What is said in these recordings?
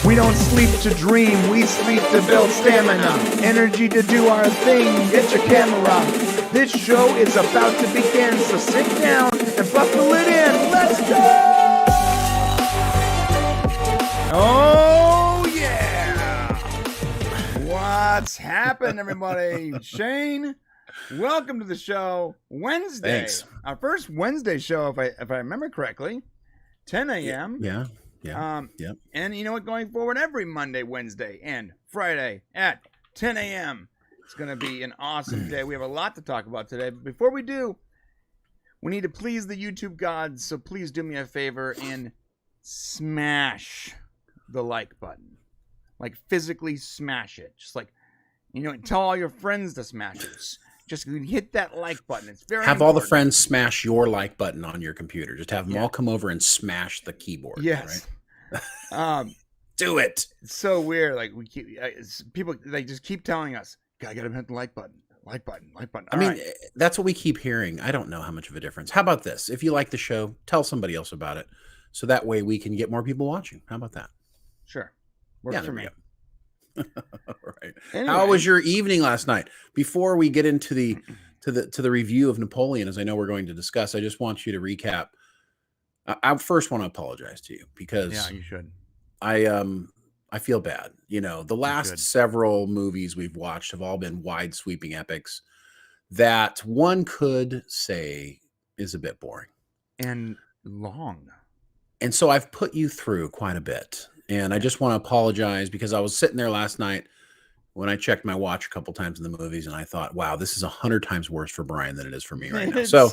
We don't sleep to dream, we sleep to build stamina. Energy to do our thing, get your camera. This show is about to begin, so sit down and buckle it in. Let's go! Oh, yeah! What's happening, everybody? Shane, welcome to the show. Wednesday. Thanks. Our first Wednesday show, if I remember correctly. 10 a.m. Yeah. And you know what? Going forward, every Monday, Wednesday, and Friday at 10 a.m. It's going to be an awesome day. We have a lot to talk about today. But before we do, we need to please the YouTube gods. So please do me a favor and smash the like button. Like physically smash it. Just like, tell all your friends to smash it. Just hit that like button. It's very important. All the friends smash your like button on your computer. Just have them all come over and smash the keyboard. Yes. Right? Do it. It's so weird. Like people, they just keep telling us, "I gotta hit the like button, like button, like button." That's what we keep hearing. I don't know how much of a difference. How about this? If you like the show, tell somebody else about it, so that way we can get more people watching. How about that? Sure, works for me. Right. Anyway. How was your evening last night? Before we get into the review of Napoleon, as I know we're going to discuss, I just want you to recap. I first want to apologize to you because you should. I feel bad. The last several movies we've watched have all been wide sweeping epics that one could say is a bit boring and long. And so I've put you through quite a bit. And I just want to apologize because I was sitting there last night when I checked my watch a couple times in the movies, and I thought, wow, this is 100 times worse for Brian than it is for me right now. So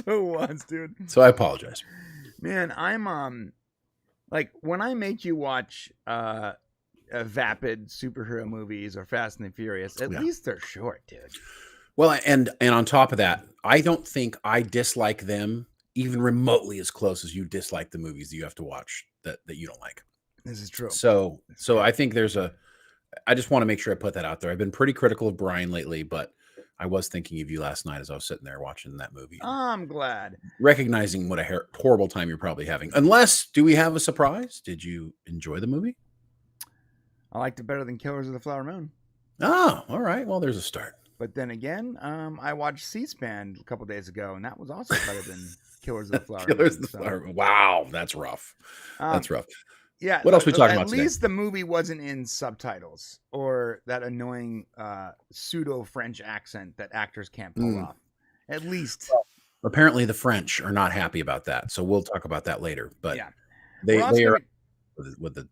was, dude. So I apologize. Man, I'm like when I make you watch vapid superhero movies or Fast and the Furious, at least they're short, dude. Well, and on top of that, I don't think I dislike them even remotely as close as you dislike the movies that you have to watch that you don't like. This is true. So I think I just want to make sure I put that out there. I've been pretty critical of Brian lately, but I was thinking of you last night as I was sitting there watching that movie. I'm glad. Recognizing what a horrible time you're probably having. Do we have a surprise? Did you enjoy the movie? I liked it better than Killers of the Flower Moon. Oh, all right. Well, there's a start. But then again, I watched C-SPAN a couple days ago, and that was also better than Killers of the Flower Moon. Wow, that's rough. That's rough. Yeah. What else we talking about today? At least the movie wasn't in subtitles or that annoying pseudo-French accent that actors can't pull off. At least. Apparently the French are not happy about that, so we'll talk about that later. But they are with the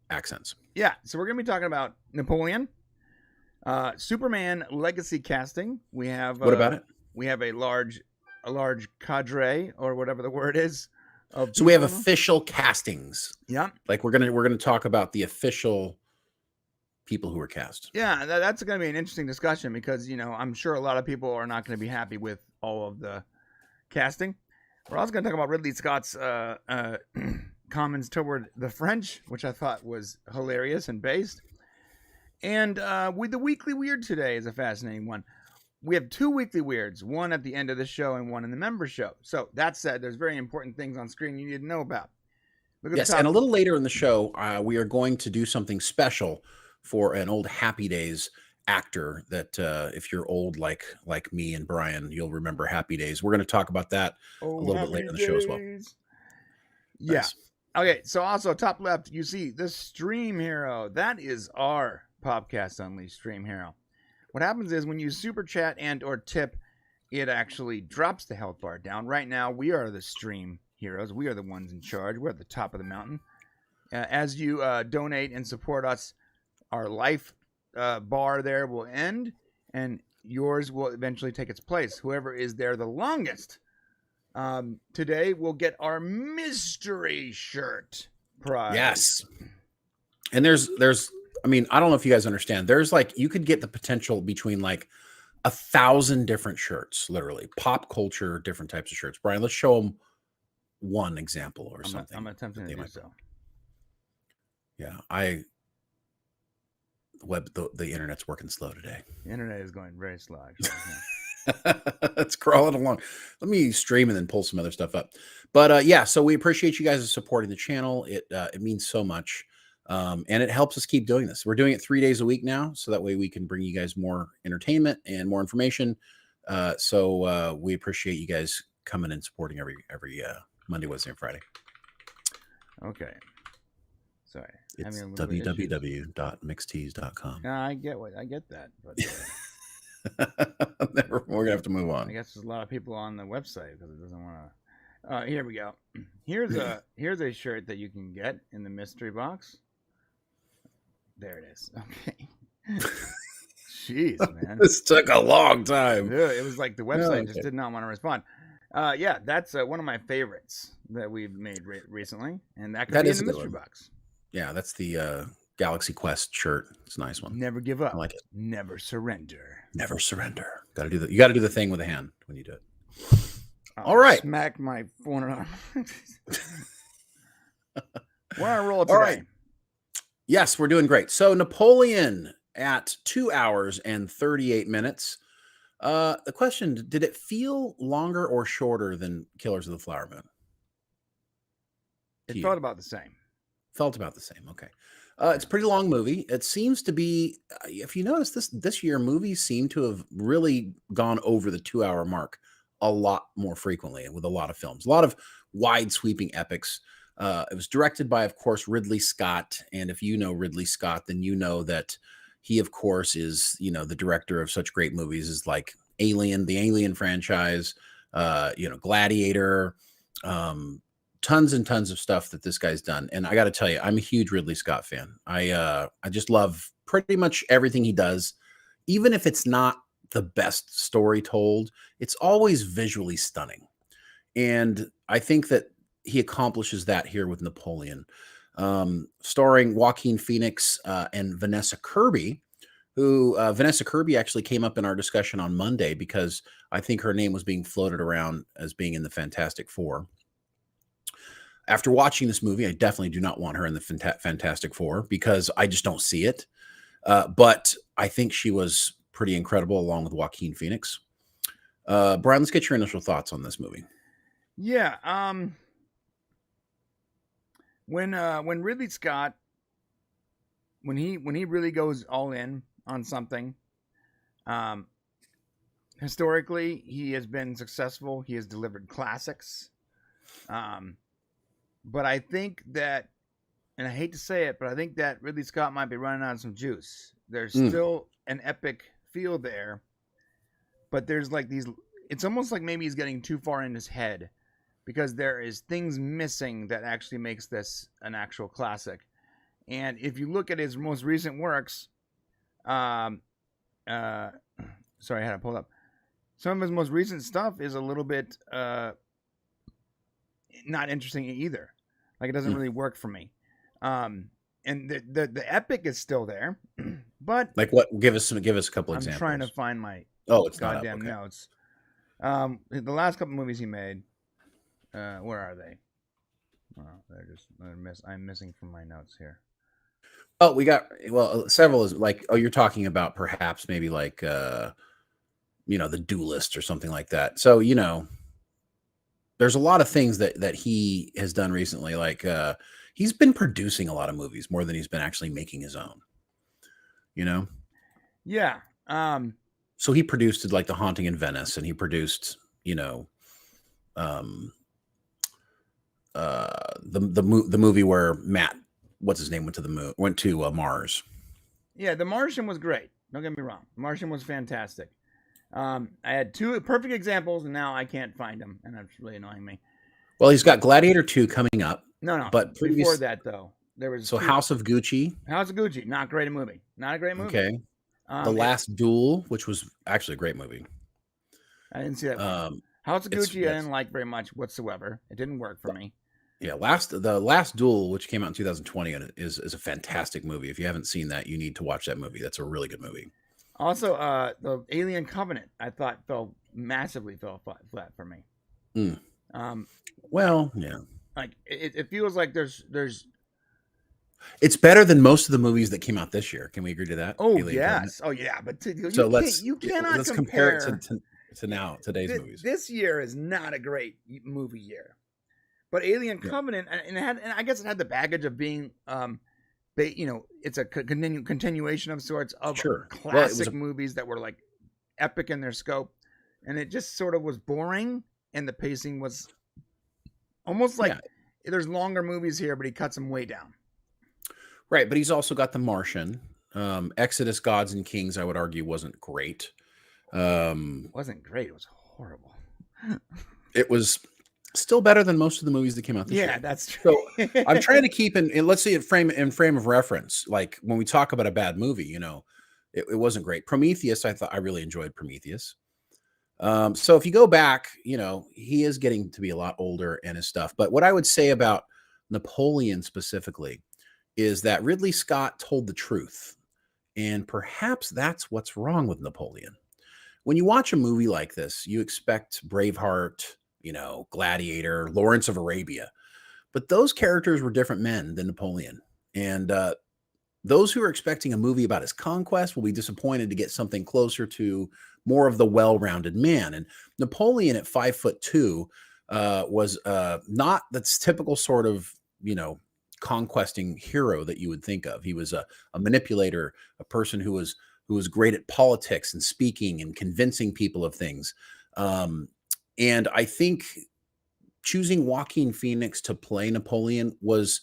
accents. Yeah, so we're going to be talking about Napoleon, Superman legacy casting. We have what about it? We have a large cadre or whatever the word is. So we have official castings. Yeah. Like we're gonna talk about the official people who were cast. Yeah, that's going to be an interesting discussion because I'm sure a lot of people are not going to be happy with all of the casting. We're also going to talk about Ridley Scott's comments toward the French, which I thought was hilarious and based. And with the Weekly Weird today is a fascinating one. We have two Weekly Weirds, one at the end of the show and one in the member show. So that said, there's very important things on screen you need to know about. Yes, and a little later in the show, we are going to do something special for an old Happy Days actor that if you're old like me and Brian, you'll remember Happy Days. We're going to talk about that a little bit later in the show as well. Yeah. Nice. Okay, so also top left, you see the Stream Hero. That is our Podcast Unleashed Stream Hero. What happens is when you super chat and or tip, it actually drops the health bar down. Right now, we are the Stream Heroes. We are the ones in charge. We're at the top of the mountain. As you donate and support us, our life bar there will end, and yours will eventually take its place. Whoever is there the longest today will get our mystery shirt prize. Yes. And there's I don't know if you guys understand. There's you could get the potential between 1,000 different shirts, literally pop culture, different types of shirts. Brian, let's show them one example or something. I'm attempting to do so. Yeah, the internet's working slow today. The internet is going very slow, actually. It's crawling along. Let me stream and then pull some other stuff up. But so we appreciate you guys supporting the channel. It means so much. And it helps us keep doing this. We're doing it 3 days a week now, so that way we can bring you guys more entertainment and more information. So we appreciate you guys coming and supporting every Monday, Wednesday, and Friday. Okay. Sorry. It's www.mixtees.com. No, I get that, but we're gonna have to move on. I guess there's a lot of people on the website because it doesn't want to. Here we go. Here's a shirt that you can get in the mystery box. There it is. Okay. Jeez, man. This took a long time. Yeah, it was like the website just did not want to respond. Yeah, that's one of my favorites that we've made recently, and that could be in the mystery box. Yeah, that's the Galaxy Quest shirt. It's a nice one. Never give up. I like it. Never surrender. Never surrender. Got to do that. You got to do the thing with the hand when you do it. All right. Smack my phone around. We're on a roll today. All right. Yes, we're doing great. So Napoleon at 2 hours and 38 minutes. The question, did it feel longer or shorter than Killers of the Flower Moon? It felt about the same. Felt about the same. Okay. It's a pretty long movie. It seems to be, if you notice, this year movies seem to have really gone over the 2 hour mark a lot more frequently with a lot of films, a lot of wide sweeping epics. It was directed by, of course, Ridley Scott. And if you know Ridley Scott, then you know that he, of course, is, the director of such great movies as like Alien, the Alien franchise, Gladiator, tons and tons of stuff that this guy's done. And I got to tell you, I'm a huge Ridley Scott fan. I just love pretty much everything he does. Even if it's not the best story told, it's always visually stunning. And I think that he accomplishes that here with Napoleon, starring Joaquin Phoenix and Vanessa Kirby, who Vanessa Kirby actually came up in our discussion on Monday because I think her name was being floated around as being in the Fantastic Four. After watching this movie, I definitely do not want her in the Fantastic Four because I just don't see it. But I think she was pretty incredible along with Joaquin Phoenix. Brian, let's get your initial thoughts on this movie. Yeah. When Ridley Scott, when he really goes all in on something, historically he has been successful. He has delivered classics. But I think that, and I hate to say it, but I think that Ridley Scott might be running out of some juice. There's still an epic feel there, but there's like these, it's almost like maybe he's getting too far in his head because there is things missing that actually makes this an actual classic. And if you look at his most recent works, sorry, I had to pull up. Some of his most recent stuff is a little bit not interesting either. Like it doesn't really work for me. And the epic is still there, but like what? Give us a couple examples. I'm trying to find my goddamn notes. The last couple movies he made, where are they? Oh, I'm missing from my notes here. Oh, we got several is like, you're talking about perhaps maybe like The Duelist or something like that. So there's a lot of things that he has done recently. Like he's been producing a lot of movies more than he's been actually making his own. Yeah. So he produced like The Haunting in Venice, and he produced the movie where Matt, what's his name, went to Mars. Yeah, The Martian was great. Don't get me wrong. The Martian was fantastic. I had two perfect examples, and now I can't find them, and that's really annoying me. Well, he's got Gladiator 2 coming up. No. But before that, though, there was House of Gucci. House of Gucci, not great a movie. Not a great movie. Okay. The Last Duel, which was actually a great movie. I didn't see that. House of Gucci, I didn't like very much whatsoever. It didn't work for me. Yeah, The Last Duel, which came out in 2020, is a fantastic movie. If you haven't seen that, you need to watch that movie. That's a really good movie. Also, the Alien Covenant, I thought massively fell flat for me. Well, yeah. Like it feels like there's. It's better than most of the movies that came out this year. Can we agree to that? Oh, Alien yes. Covenant? Oh, yeah. But you cannot compare it to today's movies. This year is not a great movie year. But Alien Covenant, and I guess it had the baggage of being it's a continuation of sorts of Sure. Well, it was classic movies that were like epic in their scope, and it just sort of was boring, and the pacing was almost like yeah, there's longer movies here, but he cuts them way down. right. But he's also got The Martian. Exodus: Gods and Kings, I would argue, wasn't great. It wasn't great. It was horrible. It was still better than most of the movies that came out this year. Yeah, that's true. So I'm trying to keep in let's see it in frame of reference. Like when we talk about a bad movie, it wasn't great. Prometheus, I really enjoyed Prometheus. So if you go back, he is getting to be a lot older and his stuff. But what I would say about Napoleon specifically is that Ridley Scott told the truth. And perhaps that's what's wrong with Napoleon. When you watch a movie like this, you expect Braveheart, Gladiator, Lawrence of Arabia. But those characters were different men than Napoleon. And those who are expecting a movie about his conquest will be disappointed to get something closer to more of the well-rounded man. And Napoleon at 5'2" was not the typical sort of, conquesting hero that you would think of. He was a manipulator, a person who was great at politics and speaking and convincing people of things. And I think choosing Joaquin Phoenix to play Napoleon was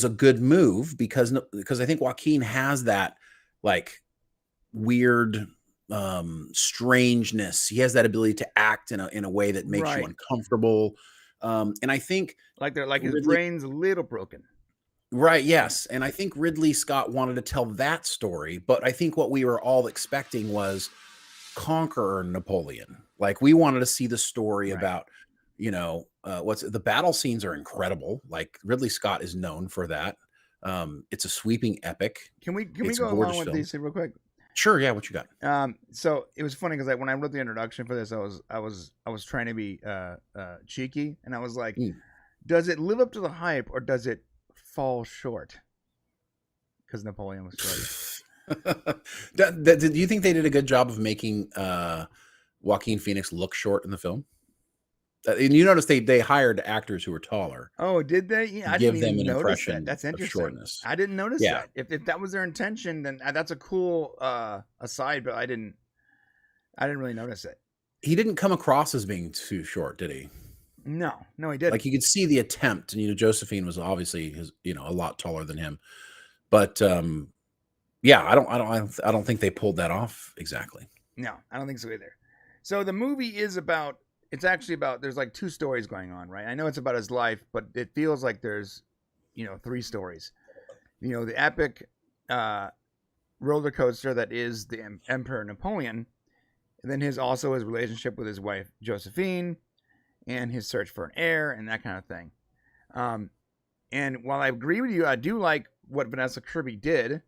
a good move because I think Joaquin has that like weird strangeness. He has that ability to act in a way that makes you Right. uncomfortable. And I think Like his brain's a little broken. right, yes. And I think Ridley Scott wanted to tell that story, but I think what we were all expecting was Conqueror Napoleon. Like we wanted to see the story Right. about, the battle scenes are incredible. Like Ridley Scott is known for that. It's a sweeping epic. Can we It's a go along gorgeous with film. these real quick? Sure, yeah. What you got? So it was funny because when I wrote the introduction for this, I was trying to be cheeky, and I was like, does it live up to the hype or does it fall short? Because Napoleon was short. Do you think they did a good job of making Joaquin Phoenix look short in the film? And you notice they hired actors who were taller. Oh, did they? Yeah, I give didn't them even an notice that. impression That's of interesting. shortness. I didn't notice Yeah. that. If that was their intention, then that's a cool aside. But I didn't really notice it. He didn't come across as being too short, did he? No, he didn't. Like you could see the attempt, and Josephine was obviously a lot taller than him, but yeah, I don't think they pulled that off exactly. No, I don't think so either. So the movie is about. It's actually about. There's like two stories going on, right? I know it's about his life, but it feels like there's, three stories. The epic roller coaster that is the Emperor Napoleon, and then his relationship with his wife Josephine, and his search for an heir and that kind of thing. And while I agree with you, I do like what Vanessa Kirby did.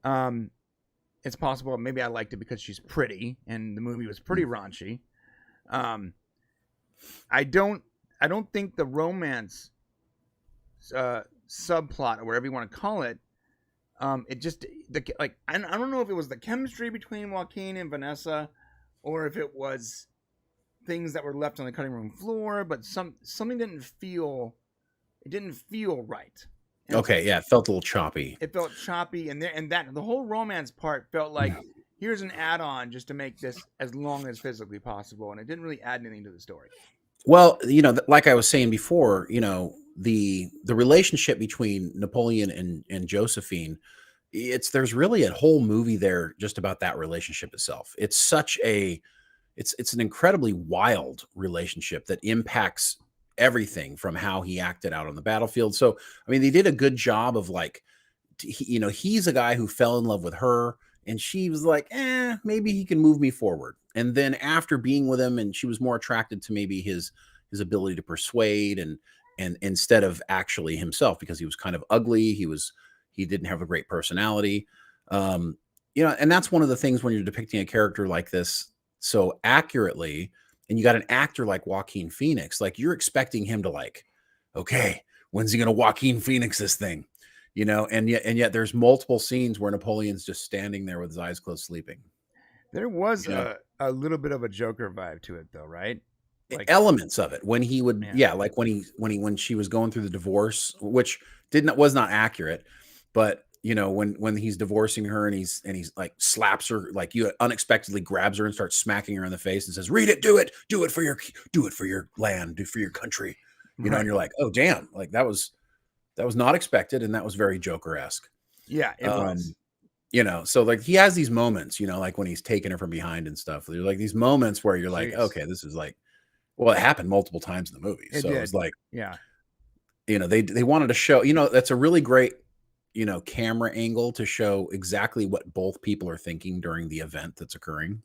It's possible maybe I liked it because she's pretty, and the movie was pretty raunchy. I don't think the romance subplot or whatever you want to call it. It just I don't know if it was the chemistry between Joaquin and Vanessa, or if it was things that were left on the cutting room floor, but something didn't feel right. And okay, yeah, it felt a little choppy. It felt choppy, and that the whole romance part felt like here's an add-on just to make this as long as physically possible, and it didn't really add anything to the story. Well, like I was saying before, the relationship between Napoleon and Josephine, there's really a whole movie there just about that relationship itself. It's such it's an incredibly wild relationship that impacts everything from how he acted out on the battlefield. So, I mean, they did a good job of he's a guy who fell in love with her, and she was like, maybe he can move me forward. And then after being with him, and she was more attracted to maybe his ability to persuade and instead of actually himself, because he was kind of ugly. He didn't have a great personality. And that's one of the things when you're depicting a character like this so accurately, and you got an actor like Joaquin Phoenix, like you're expecting him to okay, when's he going to Joaquin Phoenix this thing? And yet there's multiple scenes where Napoleon's just standing there with his eyes closed sleeping. There was a little bit of a Joker vibe to it though, right? Elements of it when he would, like when she was going through the divorce, which was not accurate. But when he's divorcing her and he's like slaps her, like you unexpectedly grabs her and starts smacking her in the face and says, "Read it, do it for your land, do it for your country," Right. and you're like, "Oh damn!" Like that was not expected, and that was very Joker-esque. Yeah, it was. So like he has these moments, like when he's taking her from behind and stuff. There's like these moments where you're like, okay, this is like, well, it happened multiple times in the movie. So it was like, yeah, they wanted to show, that's a really great, camera angle to show exactly what both people are thinking during the event that's occurring.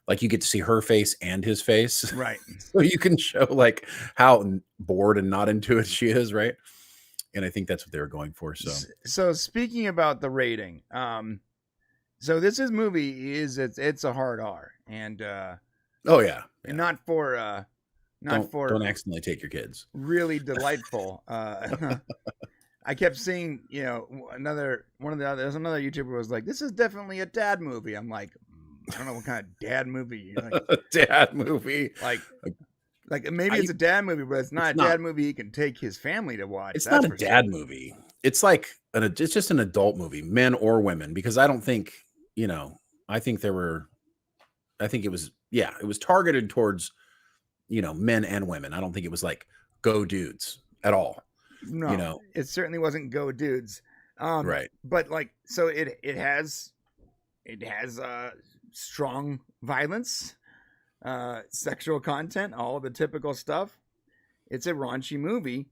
Like you get to see her face and his face. Right. So you can show like how bored and not into it she is, right? And I think that's what they were going for. So speaking about the rating, so this movie it's a hard R, and oh yeah, and not for don't accidentally take your kids. Really delightful. I kept seeing, there's another YouTuber was like, this is definitely a dad movie. I'm like, I don't know what kind of dad movie. Like, dad movie. Like maybe it's a dad movie, but it's not a dad movie he can take his family to watch. It's not a dad movie. It's like it's just an adult movie, men or women, because I don't think, I think it was targeted towards, men and women. I don't think it was like go dudes at all. No, it certainly wasn't go dudes. Right. But like, so it has strong violence, sexual content, all the typical stuff. It's a raunchy movie.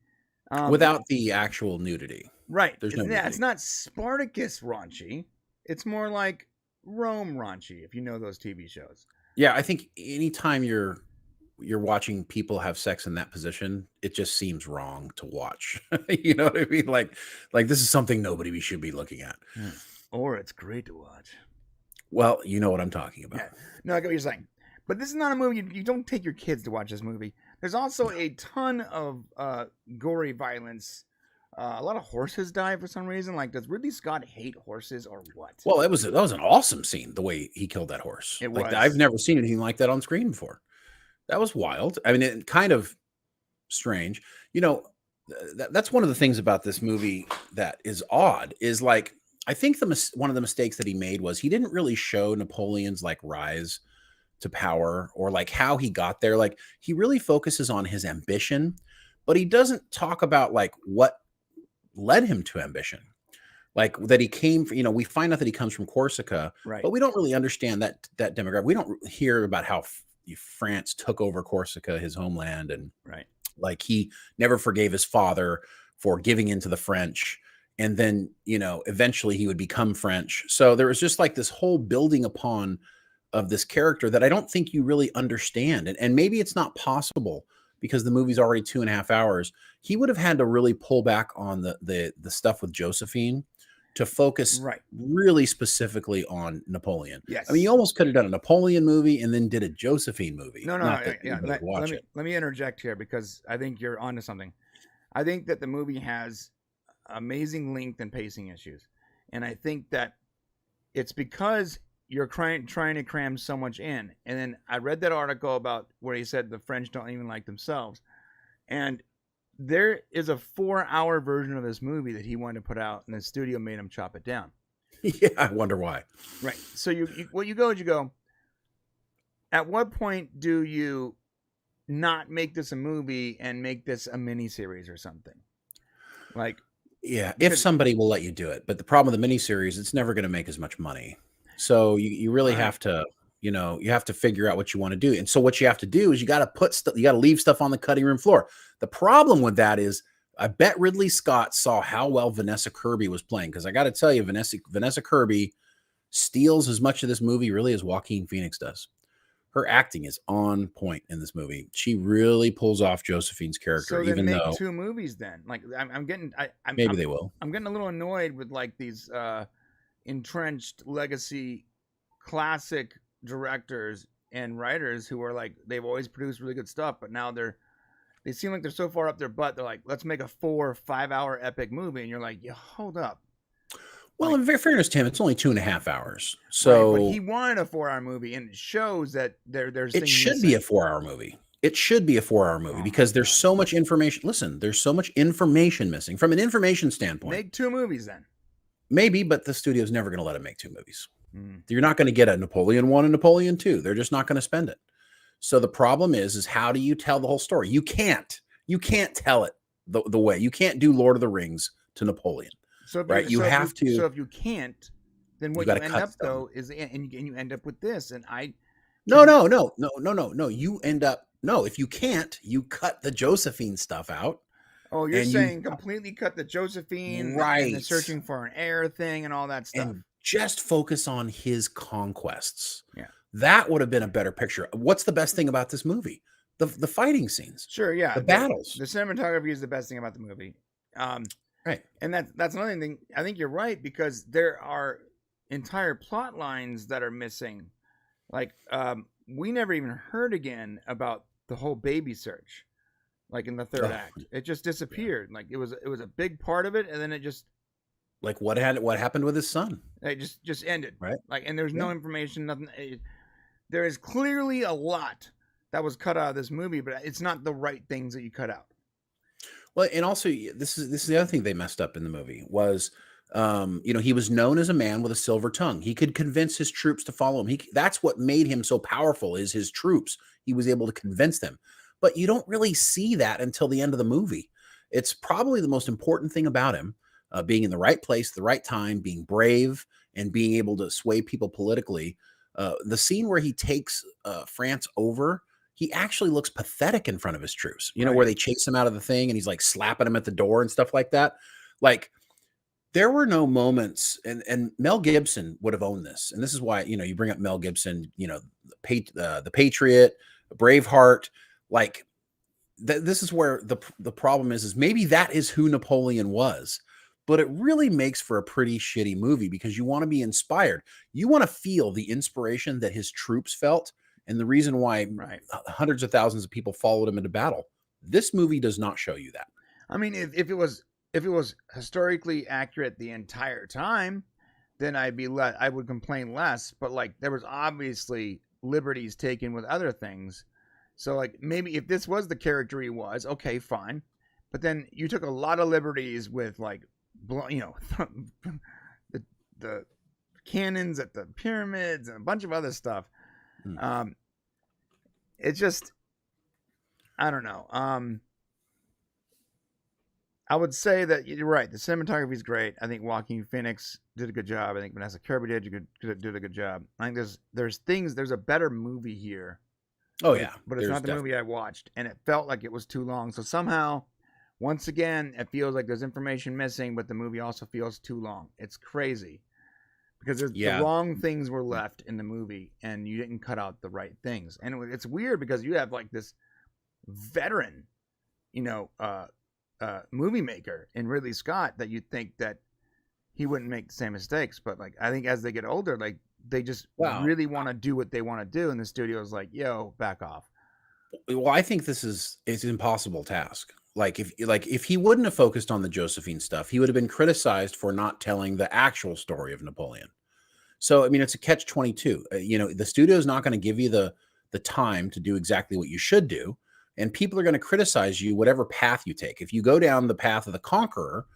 Without the actual nudity. Right. There's no nudity. It's not Spartacus raunchy. It's more like Rome raunchy, if you know those TV shows. Yeah, I think anytime you're watching people have sex in that position, it just seems wrong to watch. You know what I mean? Like this is something nobody should be looking at. Or it's great to watch. Well, you know what I'm talking about. Yeah. No, I get what you're saying. But this is not a movie. You don't take your kids to watch this movie. There's also a ton of gory violence. A lot of horses die for some reason. Like, does Ridley Scott hate horses or what? Well, that was an awesome scene, the way he killed that horse. It was. I've never seen anything like that on screen before. That was wild. I mean, it kind of strange. That's one of the things about this movie that is odd. Is like, I think one of the mistakes that he made was he didn't really show Napoleon's like rise to power or like how he got there. Like he really focuses on his ambition, but he doesn't talk about like what led him to ambition. Like that he came, we find out that he comes from Corsica, right? But we don't really understand that demographic. We don't hear about how France took over Corsica, his homeland, and right. Like he never forgave his father for giving into the French. And then, eventually he would become French. So there was just like this whole building upon of this character that I don't think you really understand. And maybe it's not possible because the movie's already 2.5 hours. He would have had to really pull back on the stuff with Josephine to focus really specifically on Napoleon. Yes. I mean, you almost could have done a Napoleon movie and then did a Josephine movie. No. Let me interject here because I think you're onto something. I think that the movie has amazing length and pacing issues. And I think that it's because you're trying to cram so much in. And then I read that article about where he said the French don't even like themselves. And there is a 4-hour version of this movie that he wanted to put out, and the studio made him chop it down. Yeah, I wonder why. Right. So you go, at what point do you not make this a movie and make this a mini series or something? Like, yeah, if somebody will let you do it. But the problem with the miniseries, it's never going to make as much money. So you really have to, you have to figure out what you want to do. And so what you have to do is you got to leave stuff on the cutting room floor. The problem with that is I bet Ridley Scott saw how well Vanessa Kirby was playing. Because I got to tell you, Vanessa Kirby steals as much of this movie really as Joaquin Phoenix does. Her acting is on point in this movie. She really pulls off Josephine's character. So then make 2 movies then. Like maybe they will. I'm getting a little annoyed with like these entrenched legacy classic directors and writers who are like they've always produced really good stuff, but now they seem like they're so far up their butt. They're like, let's make a 4 or 5 hour epic movie, and you're like, yeah, hold up. Well, in fairness, Tim, it's only 2.5 hours. So but he wanted a 4-hour movie, and it shows that there's. It should be a 4-hour movie. It should be a 4-hour movie because there's so much information. Listen, there's so much information missing from an information standpoint. Make 2 movies then. Maybe, but the studio's never going to let him make 2 movies. You're not going to get a Napoleon 1 and Napoleon 2. They're just not going to spend it. So the problem is how do you tell the whole story? You can't tell it the way. You can't do Lord of the Rings to Napoleon. Right? You have to. So if you can't, then what you end up though is, and you end up with this. And No. You end up, if you can't, you cut the Josephine stuff out. Oh, you're saying completely cut the Josephine, right? And the searching for an heir thing and all that stuff. And just focus on his conquests. Yeah. That would have been a better picture. What's the best thing about this movie? The fighting scenes. Sure, yeah. The battles. The cinematography is the best thing about the movie. Right. And that's another thing. I think you're right, because there are entire plot lines that are missing. Like, we never even heard again about the whole baby search. Like in the third act. It just disappeared. Yeah. Like it was a big part of it, and then it just, like what happened with his son? It just ended. Right. Like, and there's no information, nothing. There is clearly a lot that was cut out of this movie, but it's not the right things that you cut out. Well, and also this is the other thing they messed up in the movie was, he was known as a man with a silver tongue. He could convince his troops to follow him. That's what made him so powerful, is his troops. He was able to convince them. But you don't really see that until the end of the movie. It's probably the most important thing about him, being in the right place, the right time, being brave, and being able to sway people politically. The scene where he takes France over, he actually looks pathetic in front of his troops. You know, where they chase him out of the thing and he's like slapping him at the door and stuff like that. Like, there were no moments, and Mel Gibson would have owned this. And this is why, you bring up Mel Gibson, the Patriot, Braveheart. Like, this is where the problem is maybe that is who Napoleon was, but it really makes for a pretty shitty movie, because you want to be inspired. You want to feel the inspiration that his troops felt, and the reason why hundreds of thousands of people followed him into battle. This movie does not show you that. I mean, if it was historically accurate the entire time, then I would complain less. But like, there was obviously liberties taken with other things. So like, maybe if this was the character he was, okay, fine. But then you took a lot of liberties with, like, the cannons at the pyramids and a bunch of other stuff. It's just, I don't know. I would say that you're right. The cinematography is great. I think Joaquin Phoenix did a good job. I think Vanessa Kirby did a good job. I think there's a better movie here. Oh yeah, but it's not the movie I watched, and it felt like it was too long. So somehow, once again, it feels like there's information missing, but the movie also feels too long. It's crazy, because the wrong things were left in the movie, and you didn't cut out the right things. And it's weird, because you have like this veteran, movie maker in Ridley Scott, that you'd think that he wouldn't make the same mistakes. But like, I think as they get older, like, they just really want to do what they want to do, and the studio is like, yo, back off. Well, I think it's an impossible task. Like, if he wouldn't have focused on the Josephine stuff, he would have been criticized for not telling the actual story of Napoleon. So, I mean, it's a catch-22. The studio is not going to give you the time to do exactly what you should do, and people are going to criticize you whatever path you take. If you go down the path of the conqueror,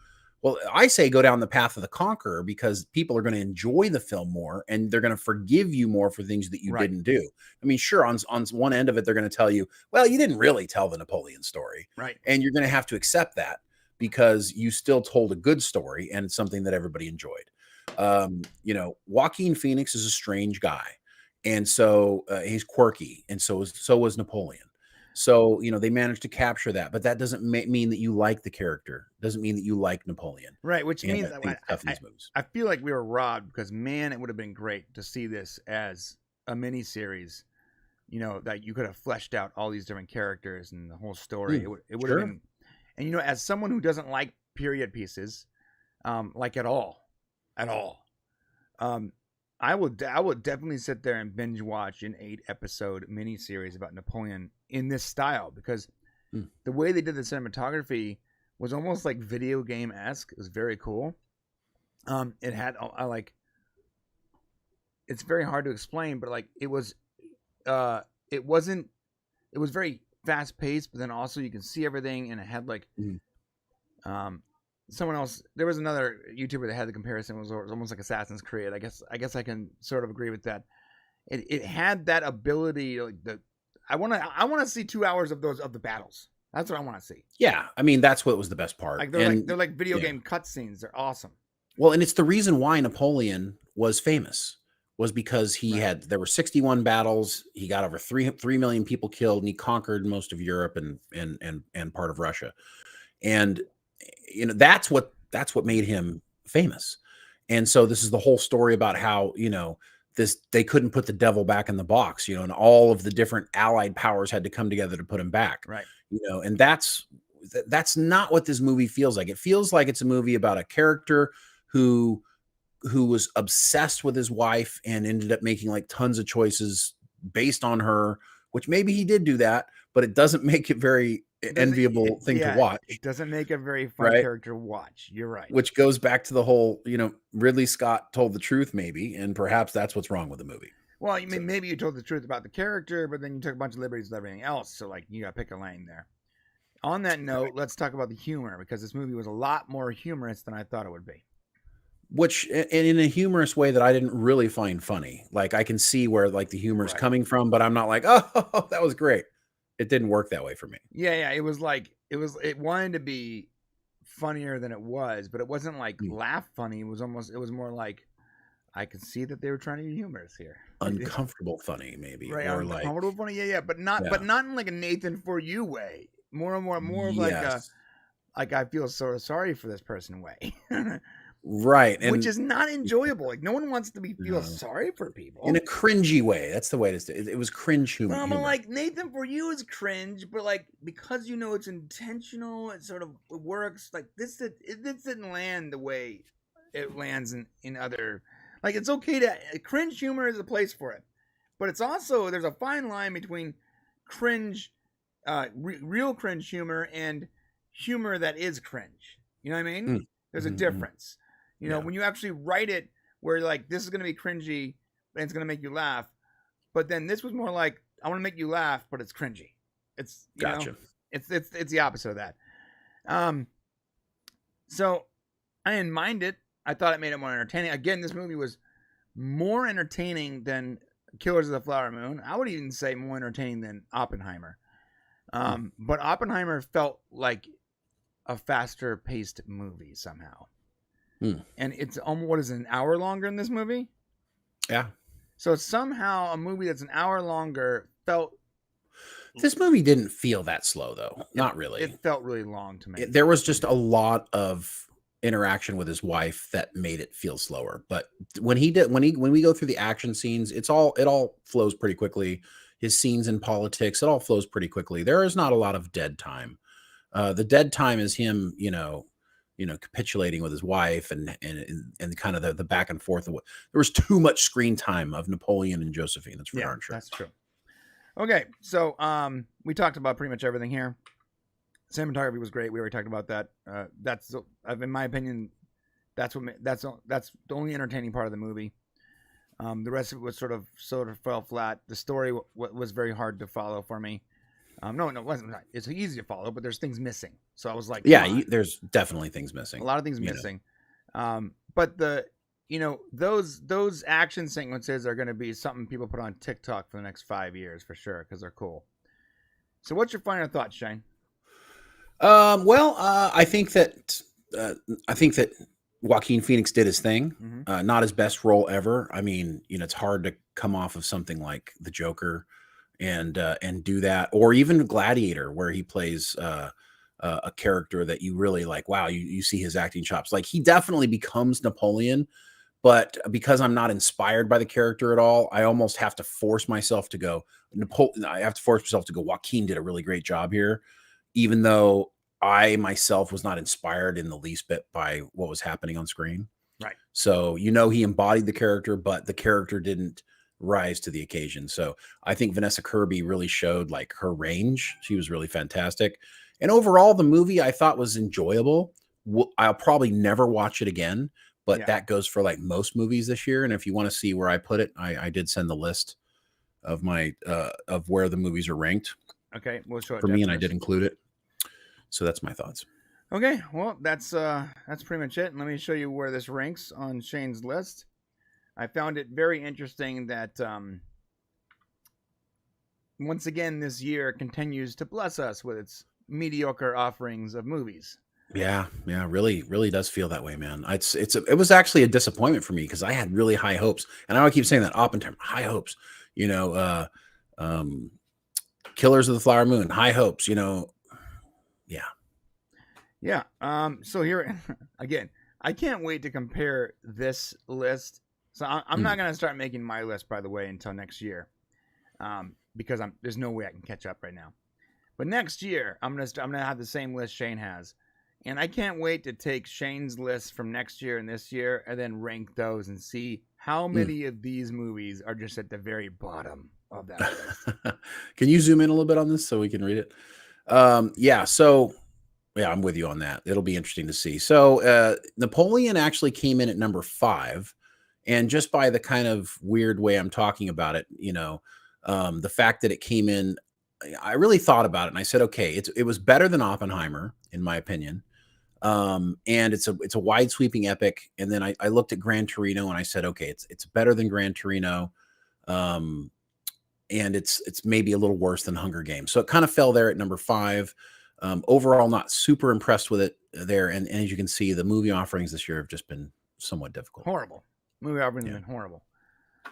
well, I say go down the path of the conqueror, because people are going to enjoy the film more, and they're going to forgive you more for things that you didn't do. I mean, sure, on one end of it, they're going to tell you, well, you didn't really tell the Napoleon story. Right. And you're going to have to accept that, because you still told a good story, and it's something that everybody enjoyed. Joaquin Phoenix is a strange guy. And so he's quirky. And so was Napoleon. So, they managed to capture that, but that doesn't mean that you like the character. Doesn't mean that you like Napoleon. Right. Which means I feel like we were robbed, because, man, it would have been great to see this as a mini series, that you could have fleshed out all these different characters and the whole story. It would have been, and, as someone who doesn't like period pieces, like at all, I would definitely sit there and binge watch an 8-episode miniseries about Napoleon in this style, because the way they did the cinematography was almost like video game-esque. It was very cool. It had it's very hard to explain, but like it was very fast-paced, but then also you can see everything, and it had like someone else. There was another YouTuber that had the comparison. It was almost like Assassin's Creed. I guess I can sort of agree with that. It had that ability. Like I want to see 2 hours of the battles. That's what I want to see. Yeah, I mean that's what was the best part. Like they're like video game cutscenes. They're awesome. Well, and it's the reason why Napoleon was famous was because there were 61 battles. He got over 3 million people killed, and he conquered most of Europe and part of Russia. And that's what made him famous. And so this is the whole story about how they couldn't put the devil back in the box, and all of the different allied powers had to come together to put him back. Right. And that's not what this movie feels like. It feels like it's a movie about a character who was obsessed with his wife and ended up making like tons of choices based on her, which maybe he did do that, but it doesn't make it very enviable thing to watch. It doesn't make a very fun character to watch. You're right. Which goes back to the whole, Ridley Scott told the truth maybe, and perhaps that's what's wrong with the movie. Well, maybe you told the truth about the character, but then you took a bunch of liberties with everything else. So like you got to pick a lane there. On that note, let's talk about the humor, because this movie was a lot more humorous than I thought it would be. Which, and in a humorous way that I didn't really find funny. Like I can see where like the humor is coming from, but I'm not like, oh, that was great. It didn't work that way for me. Yeah. It was like, it wanted to be funnier than it was, but it wasn't like laugh funny. It was more like, I could see that they were trying to be humorous here. Uncomfortable funny, maybe. Right. Or uncomfortable funny. Yeah. But not in like a Nathan For You way. More of like I feel sort of sorry for this person way. Right. And which is not enjoyable. Like no one wants to feel sorry for people. In a cringy way. That's the way to say it. It was cringe humor. Well, like Nathan For You is cringe, but like because it's intentional, it sort of works. Like this didn't land the way it lands in other. Like it's okay to cringe humor is a place for it, but it's also there's a fine line between cringe, real cringe humor and humor that is cringe. You know what I mean? There's a difference. When you actually write it where like this is going to be cringy and it's going to make you laugh, but then this was more like I want to make you laugh, but it's cringy. It's it's the opposite of that. So I didn't mind it. I thought it made it more entertaining. Again, this movie was more entertaining than Killers of the Flower Moon. I would even say more entertaining than Oppenheimer. But Oppenheimer felt like a faster paced movie somehow. And it's almost, an hour longer in this movie? Yeah. So somehow a movie that's an hour longer felt... This movie didn't feel that slow, though. Not really. It felt really long to me. There was just a lot of interaction with his wife that made it feel slower. But when we go through the action scenes, it all flows pretty quickly. His scenes in politics, it all flows pretty quickly. There is not a lot of dead time. The dead time is him, capitulating with his wife and kind of the back and forth. There was too much screen time of Napoleon and Josephine. That's for darn sure. That's true. Okay, so we talked about pretty much everything here. Cinematography was great. We already talked about that. That's, in my opinion, that's the only entertaining part of the movie. The rest of it was sort of fell flat. The story was very hard to follow for me. No, it wasn't. It's easy to follow, but there's things missing. So I was like, there's definitely things missing. A lot of things missing. But those action sequences are going to be something people put on TikTok for the next 5 years for sure, because they're cool. So what's your final thoughts, Shane? I think that Joaquin Phoenix did his thing. Not his best role ever. I mean, it's hard to come off of something like The Joker and do that, or even Gladiator, where he plays a character that you really like. Wow, you see his acting chops. Like he definitely becomes Napoleon, but because I'm not inspired by the character at all, I almost have to force myself to go Napoleon. I have to force myself to go. Joaquin did a really great job here, even though I myself was not inspired in the least bit by what was happening on screen. Right. So, he embodied the character, but the character didn't rise to the occasion. So I think Vanessa Kirby really showed like her range. She was really fantastic. And overall, the movie I thought was enjoyable. I'll probably never watch it again, but that goes for like most movies this year. And if you want to see where I put it, I did send the list of my of where the movies are ranked. Okay, we'll show it for me, and I did include it. So that's my thoughts. Okay, well that's pretty much it. And let me show you where this ranks on Shane's list. I found it very interesting that once again this year continues to bless us with its mediocre offerings of movies. Yeah, yeah, really does feel that way, man. It was actually a disappointment for me because I had really high hopes, and I know I keep saying that Oppenheimer, high hopes. You know, um, Killers of the Flower Moon, high hopes. Yeah. Yeah. So here again, I can't wait to compare this list. So I'm not Mhm. gonna start making my list, by the way, until next year, because there's no way I can catch up right now. But next year, I'm gonna have the same list Shane has, and I can't wait to take Shane's list from next year and this year, and then rank those and see how Mm. many of these movies are just at the very bottom of that list. Can you zoom in a little bit on this so we can read it? Yeah. So yeah, I'm with you on that. It'll be interesting to see. So Napoleon actually came in at number 5, and just by the kind of weird way I'm talking about it, the fact that it came in, I really thought about it and I said, okay, it was better than Oppenheimer in my opinion. And it's a wide sweeping epic. And then I looked at Gran Torino and I said, okay, it's better than Gran Torino. Um, and it's maybe a little worse than Hunger Games. So it kind of fell there at number 5. Overall, not super impressed with it there. And as you can see, the movie offerings this year have just been somewhat difficult. Horrible. Movie offerings have been horrible.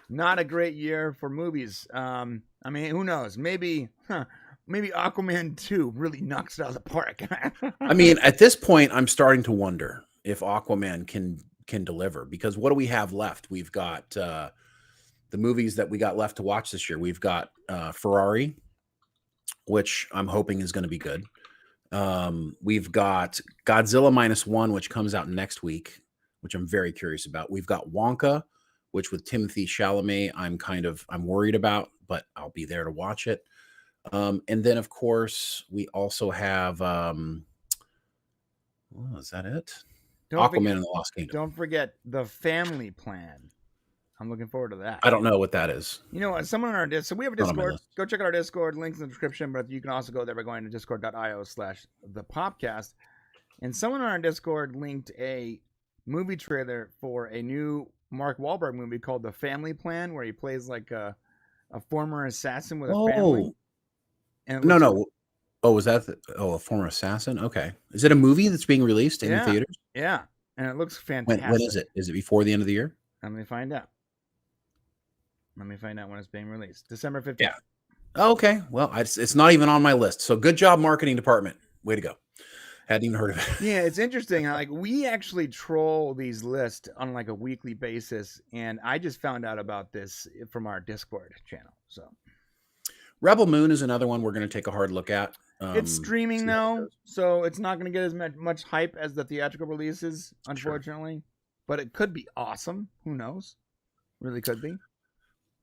Not a great year for movies. I mean, who knows? Maybe Aquaman 2 really knocks it out of the park. I mean, at this point, I'm starting to wonder if Aquaman can deliver, because what do we have left? We've got the movies that we got left to watch this year. We've got Ferrari, which I'm hoping is going to be good. We've got Godzilla -1, which comes out next week, which I'm very curious about. We've got Wonka, which with Timothy Chalamet, I'm worried about, but I'll be there to watch it. And then of course we also have is that it? Aquaman and the Lost Kingdom. Don't forget The Family Plan. I'm looking forward to that. I don't know what that is. You know what? Someone on our Discord, so we have a Discord. Go check out our Discord. Links in the description, but you can also go there by going to discord.io/thepopcast. And someone on our Discord linked a movie trailer for a new Mark Wahlberg movie called The Family Plan, where he plays like a former assassin with a family. And no. Oh, was that a former assassin? Okay. Is it a movie that's being released in the theaters? Yeah. And it looks fantastic. When is it? Is it before the end of the year? Let me find out. Let me find out when it's being released. December 15th. Yeah. Okay. Well, it's not even on my list. So good job, marketing department. Way to go. Hadn't even heard of it. Yeah, it's interesting. Like we actually troll these lists on like a weekly basis, and I just found out about this from our Discord channel. So Rebel Moon is another one we're going to take a hard look at. It's streaming though, so it's not going to get as much hype as the theatrical releases, unfortunately. Sure. But it could be awesome. Who knows? Really could be.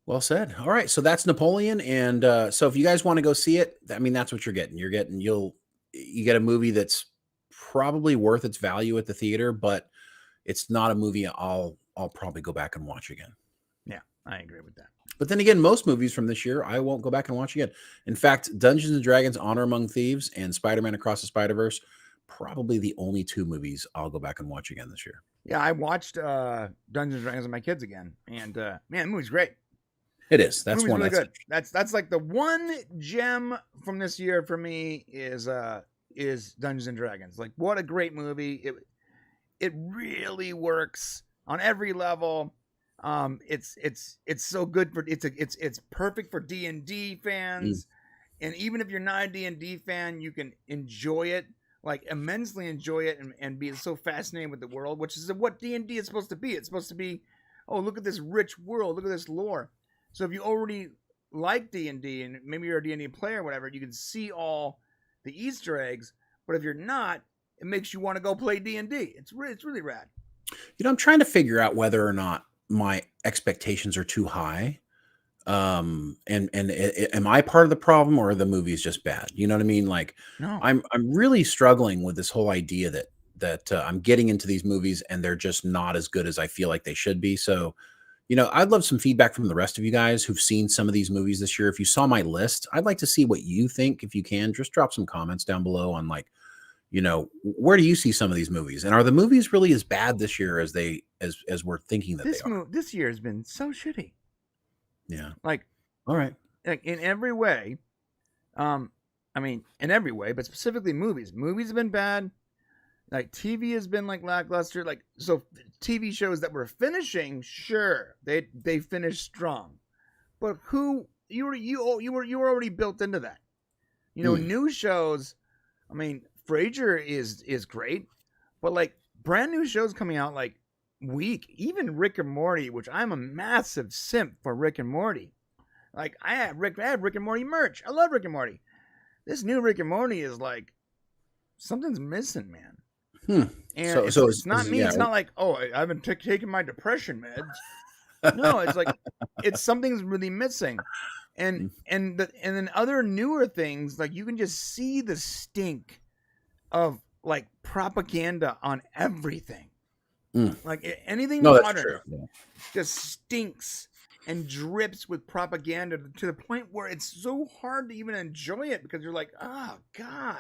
Well said. All right, so that's Napoleon, and so if you guys want to go see it, I mean, that's what you're getting. You get a movie that's probably worth its value at the theater, but it's not a movie I'll probably go back and watch again. Yeah, I agree with that. But then again, most movies from this year I won't go back and watch again. In fact, Dungeons and Dragons: Honor Among Thieves and Spider-Man Across the Spider-Verse, probably the only 2 movies I'll go back and watch again this year. Yeah, I watched Dungeons and Dragons with my kids again, and man, the movie's great. It is. That's one really good. That's like the one gem from this year for me is Dungeons and Dragons. Like, what a great movie! It really works on every level. It's so good for it's perfect for D&D fans, and even if you're not a D&D fan, you can enjoy it, like immensely enjoy it, and be so fascinated with the world, which is what D&D is supposed to be. It's supposed to be, oh, look at this rich world, look at this lore. So if you already like D&D and maybe you're a D&D player or whatever, you can see all the Easter eggs. But if you're not, it makes you want to go play D&D. It's really rad. I'm trying to figure out whether or not my expectations are too high. And am I part of the problem, or are the movies just bad? You know what I mean? Like, no. I'm really struggling with this whole idea that I'm getting into these movies and they're just not as good as I feel like they should be. So, I'd love some feedback from the rest of you guys who've seen some of these movies this year. If you saw my list, I'd like to see what you think. If you can, just drop some comments down below on, like, where do you see some of these movies? And are the movies really as bad this year as we're thinking that they are? This year has been so shitty. Yeah. Like, all right. Like in every way, in every way, but specifically movies. Movies have been bad. Like TV has been like lackluster. Like, so TV shows that were finishing, sure, they finished strong, but you were already built into that. New shows. I mean, Frasier is great, but like brand new shows coming out like weak. Even Rick and Morty, which I'm a massive simp for Rick and Morty. Like I have Rick and Morty merch. I love Rick and Morty. This new Rick and Morty is like something's missing, man. And it's not me. Yeah. It's not like, oh, I haven't taken my depression meds. No, it's like something's really missing. And then other newer things, like you can just see the stink of like propaganda on everything. Like anything modern just stinks and drips with propaganda to the point where it's so hard to even enjoy it because you're like, oh God,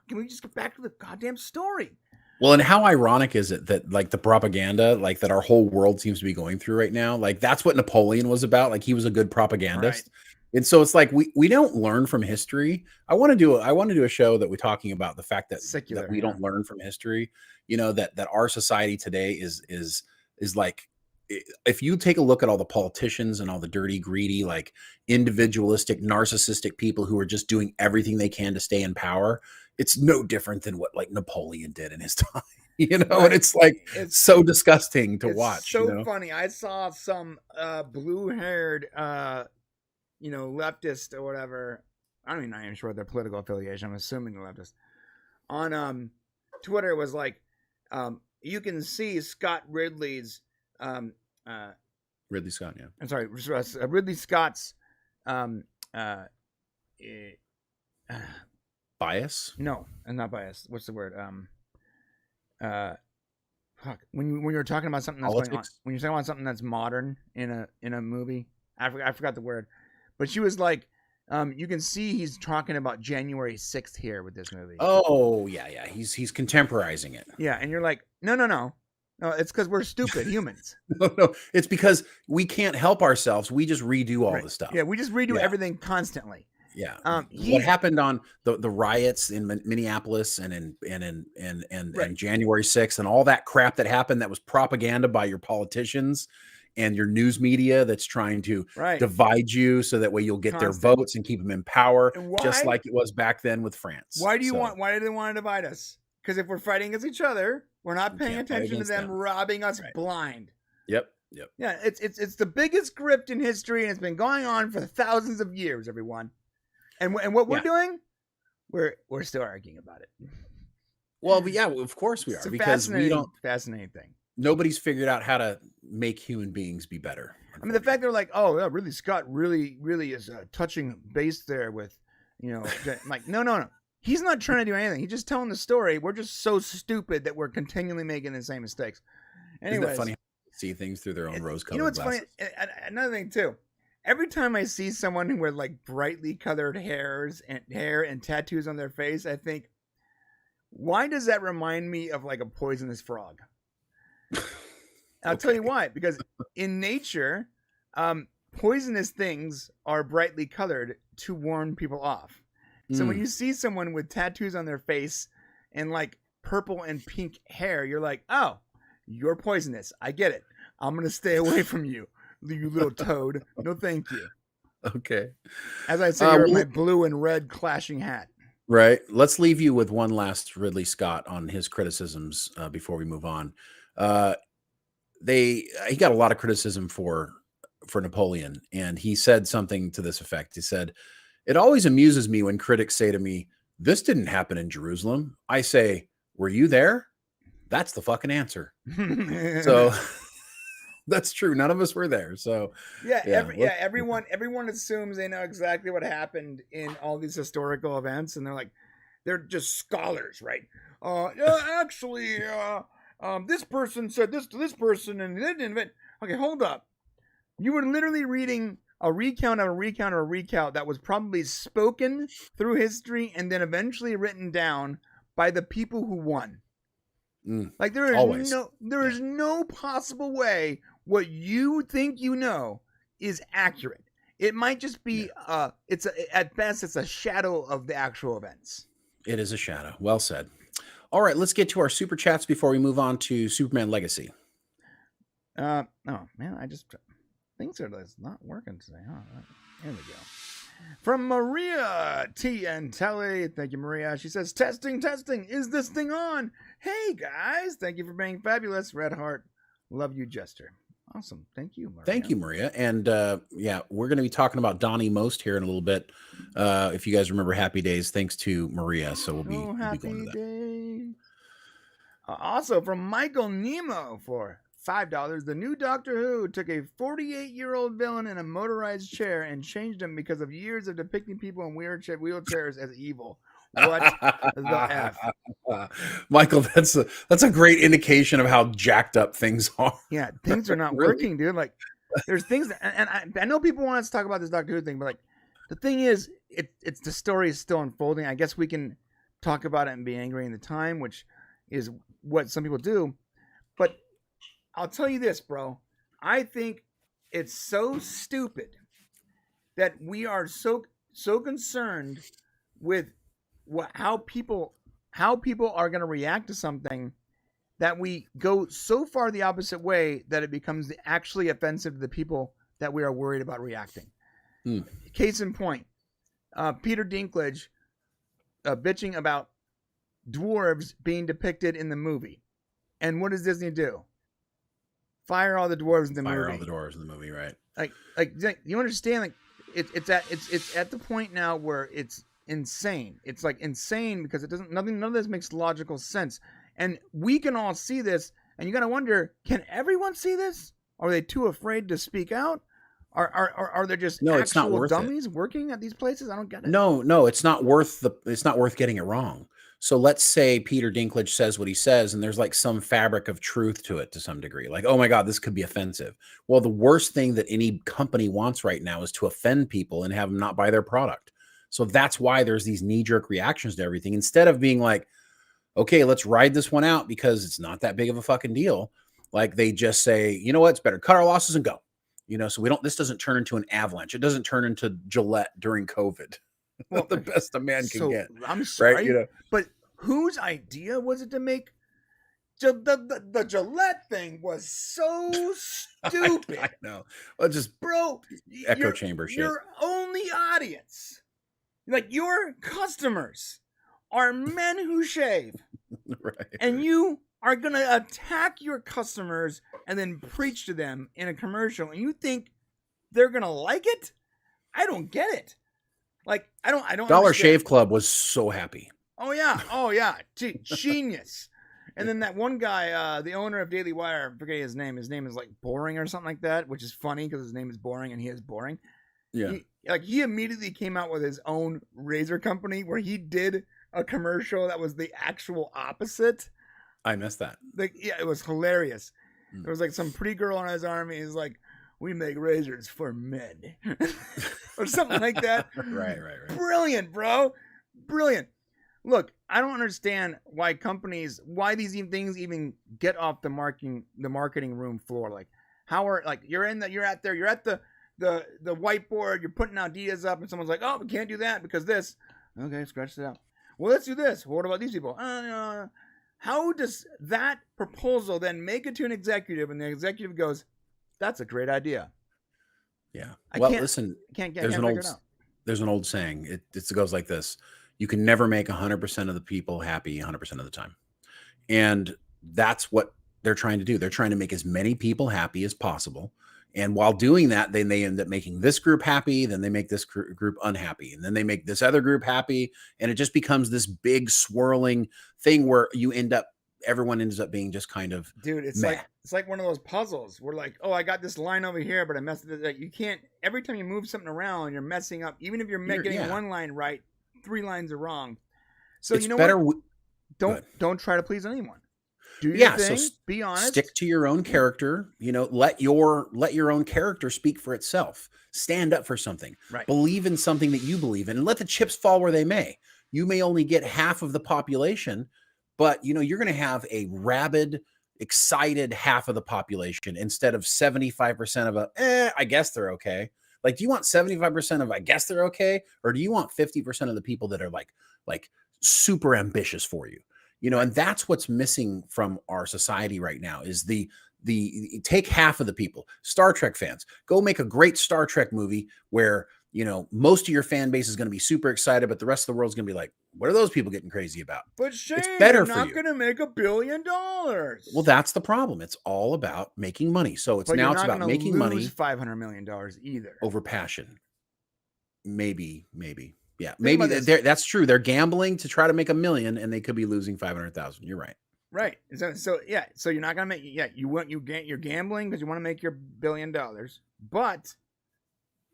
can we just get back to the goddamn story? Well, and how ironic is it that like the propaganda, like that our whole world seems to be going through right now, like that's what Napoleon was about. Like he was a good propagandist. Right. And so it's like we don't learn from history. I want to do a show that we're talking about the fact that we don't learn from history. That our society today is like, if you take a look at all the politicians and all the dirty, greedy, like individualistic, narcissistic people who are just doing everything they can to stay in power, it's no different than what like Napoleon did in his time, and it's like, it's so disgusting to watch. So funny. I saw some blue-haired, leftist or whatever. I'm not even sure their political affiliation. I'm assuming the leftist on Twitter was like, you can see Scott Ridley's Ridley Scott, yeah. I'm sorry, Ridley Scott's bias? No, and not bias. What's the word? Fuck. When you're talking about something that's going on, when you're talking about something that's modern in a movie, I forgot the word, but she was like, you can see he's talking about January 6th here with this movie. Oh yeah, he's contemporizing it. Yeah, and you're like, no, it's because we're stupid humans. No, it's because we can't help ourselves. We just redo all the stuff. Yeah, we just redo everything constantly. Yeah. What happened on the riots in Minneapolis and in January 6th and all that crap that happened, that was propaganda by your politicians and your news media that's trying to divide you so that way you'll get their votes and keep them in power, just like it was back then with France. Why do they want to divide us? Because if we're fighting against each other, we're not paying attention to them robbing us blind. Yep. Yeah, it's the biggest grift in history, and it's been going on for thousands of years, everyone. And what we're doing, we're still arguing about it. Well, yeah, of course we are, because we don't. Fascinating thing. Nobody's figured out how to make human beings be better. I mean, the fact they're like, oh, yeah, Ridley Scott really is touching base there with, like, no. He's not trying to do anything. He's just telling the story. We're just so stupid that we're continually making the same mistakes. Anyways, isn't that funny? How they see things through their own rose-colored glasses. Funny? Another thing too. Every time I see someone with like brightly colored hair and tattoos on their face, I think, why does that remind me of like a poisonous frog? I'll tell you why. Because in nature, poisonous things are brightly colored to warn people off. So when you see someone with tattoos on their face and like purple and pink hair, you're like, oh, you're poisonous. I get it. I'm going to stay away from you, you little toad. No, thank you. Okay. As I say, you're my blue and red clashing hat. Right. Let's leave you with one last Ridley Scott on his criticisms before we move on. He got a lot of criticism for Napoleon, and he said something to this effect. He said, "It always amuses me when critics say to me, 'This didn't happen in Jerusalem.' I say, 'Were you there?' That's the fucking answer." So that's true. None of us were there. So everyone assumes they know exactly what happened in all these historical events, and they're just scholars, right? Actually, this person said this to this person, and they didn't. Okay, hold up. You were literally reading a recount of a recount of a recount that was probably spoken through history and then eventually written down by the people who won. Like there is no possible way what you think you know is accurate. It might just be at best it's a shadow of the actual events. It is a shadow. Well said. All right, let's get to our super chats before we move on to Superman Legacy. Oh man, things are just not working today. Huh? Here we go. From Maria T and Telly. Thank you, Maria. She says, testing. Is this thing on? Hey, guys. Thank you for being fabulous. Red Heart. Love you, Jester. Awesome. Thank you, Maria. Thank you, Maria. And we're going to be talking about Donnie Most here in a little bit. If you guys remember Happy Days, thanks to Maria. So we'll be going to that. Day. Also, from Michael Nemo for $5, the new Doctor Who took a 48-year-old villain in a motorized chair and changed him because of years of depicting people in wheelchairs as evil. What the F? Michael, that's a great indication of how jacked up things are. Yeah, things are not working, dude. Like, there's things that, and I know people want us to talk about this Doctor Who thing, but like, the thing is, it's the story is still unfolding. I guess we can talk about it and be angry in the time, which is what some people do. But I'll tell you this, bro. I think it's so stupid that we are so concerned with how people are going to react to something that we go so far the opposite way that it becomes actually offensive to the people that we are worried about reacting. Case in point, Peter Dinklage bitching about dwarves being depicted in the movie. And what does Disney do? Fire all the dwarves in the movie. Fire all the dwarves in the movie, right? Like you understand? Like it's at the point now where it's insane. It's like insane because none of this makes logical sense. And we can all see this, and you gotta wonder: can everyone see this? Are they too afraid to speak out? Are there just actual dummies working at these places? I don't get it. No, it's not worth getting it wrong. So let's say Peter Dinklage says what he says, and there's like some fabric of truth to it to some degree. Like, oh my God, this could be offensive. Well, the worst thing that any company wants right now is to offend people and have them not buy their product. So that's why there's these knee-jerk reactions to everything. Instead of being like, okay, let's ride this one out because it's not that big of a fucking deal. Like they just say, you know what, it's better cut our losses and go. So this doesn't turn into an avalanche. It doesn't turn into Gillette during COVID. Well, the best a man can get. I'm sorry, right? But whose idea was it to make the Gillette thing? Was so stupid. I know. Well, just bro, echo chamber shit. Your only audience, like your customers, are men who shave, right? And you are gonna attack your customers and then preach to them in a commercial, and you think they're gonna like it? I don't get it. Like, I don't. Dollar understand. Shave Club was so happy. Oh yeah, genius. And then that one guy, the owner of Daily Wire, I forget his name. His name is like Boring or something like that, which is funny because his name is Boring and he is boring. Yeah. He immediately came out with his own razor company where he did a commercial that was the actual opposite. I missed that. Like, yeah, it was hilarious. There was like some pretty girl on his arm. He's like, "We make razors for men," or something like that. Right. Brilliant, bro. Brilliant. Look, I don't understand why these things even get off the marketing room floor. Like, you're at the whiteboard, you're putting ideas up, and someone's like, "Oh, we can't do that because this." Okay, scratch it out. Well, let's do this. What about these people? How does that proposal then make it to an executive, and the executive goes, "That's a great idea"? Yeah. There's an old saying. It goes like this. You can never make 100% of the people happy 100% of the time. And that's what they're trying to do. They're trying to make as many people happy as possible. And while doing that, then they end up making this group happy. Then they make this group unhappy. And then they make this other group happy. And it just becomes this big swirling thing where everyone ends up being just kind of, dude, it's like one of those puzzles where like, oh, I got this line over here, but I messed it up. You can't, every time you move something around, you're messing up. Even if you're getting one line right, 3 lines are wrong. So it's better. Don't try to please anyone. Do your thing. So be honest. Stick to your own character. Let your own character speak for itself. Stand up for something. Right. Believe in something that you believe in, and let the chips fall where they may. you may only get half of the population, but you're going to have a rabid, excited half of the population instead of 75% of I guess they're okay. Like, do you want 75% of I guess they're okay, or do you want 50% of the people that are like super ambitious for you? And that's what's missing from our society right now is the take half of the people. Star Trek fans, go make a great Star Trek movie where most of your fan base is going to be super excited, but the rest of the world's going to be like, what are those people getting crazy about? But Shane, it's better you're not going to make $1 billion. Well, that's the problem. It's all about making money. So it's about making money. $500 million either over passion. Maybe. Yeah, maybe that's true. They're gambling to try to make $1 million, and they could be losing 500,000. You're right. Right. So you're not going to make. Yeah, you're gambling because you want to make your $1 billion, but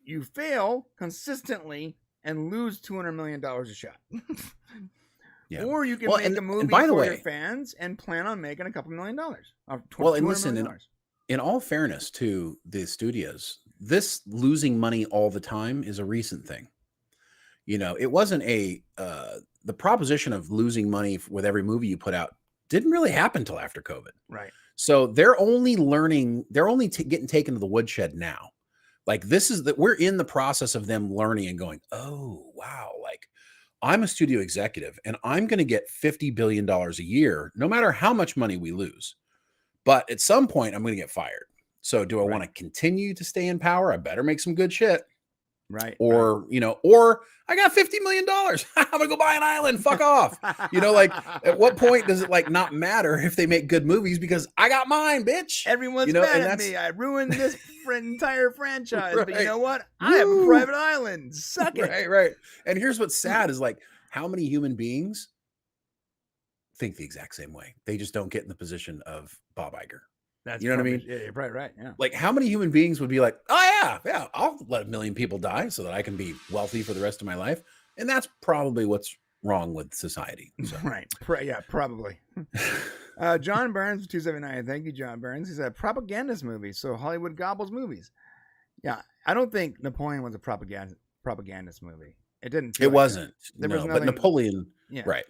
you fail consistently and lose $200 million a shot. Yeah. Or you can make a movie for your fans and plan on making a couple $1 million. Well, and listen, in all fairness to the studios, this losing money all the time is a recent thing. It wasn't the proposition of losing money with every movie you put out didn't really happen until after COVID. Right. So they're only learning, getting taken to the woodshed now. Like we're in the process of them learning and going, oh, wow. Like I'm a studio executive and I'm going to get $50 billion a year, no matter how much money we lose. But at some point I'm going to get fired. So do I want to continue to stay in power? I better make some good shit. Right. Or, or I got $50 million. I'm going to go buy an island. Fuck off. Like at what point does it not matter if they make good movies because I got mine, bitch. Everyone's mad at me. I ruined this entire franchise. Right. But you know what? I have a private island. Suck it. Right. And here's what's sad is how many human beings think the exact same way? They just don't get in the position of Bob Iger. That's what I mean? Yeah, right. Yeah. Like how many human beings would be like, oh yeah, I'll let 1 million people die so that I can be wealthy for the rest of my life. And that's probably what's wrong with society. So. Right. Yeah, probably. John Burns, 279. Thank you, John Burns. He said propagandist movie. So Hollywood gobbles movies. Yeah. I don't think Napoleon was a propagandist movie. It didn't. It wasn't. But Napoleon. Yeah. Right.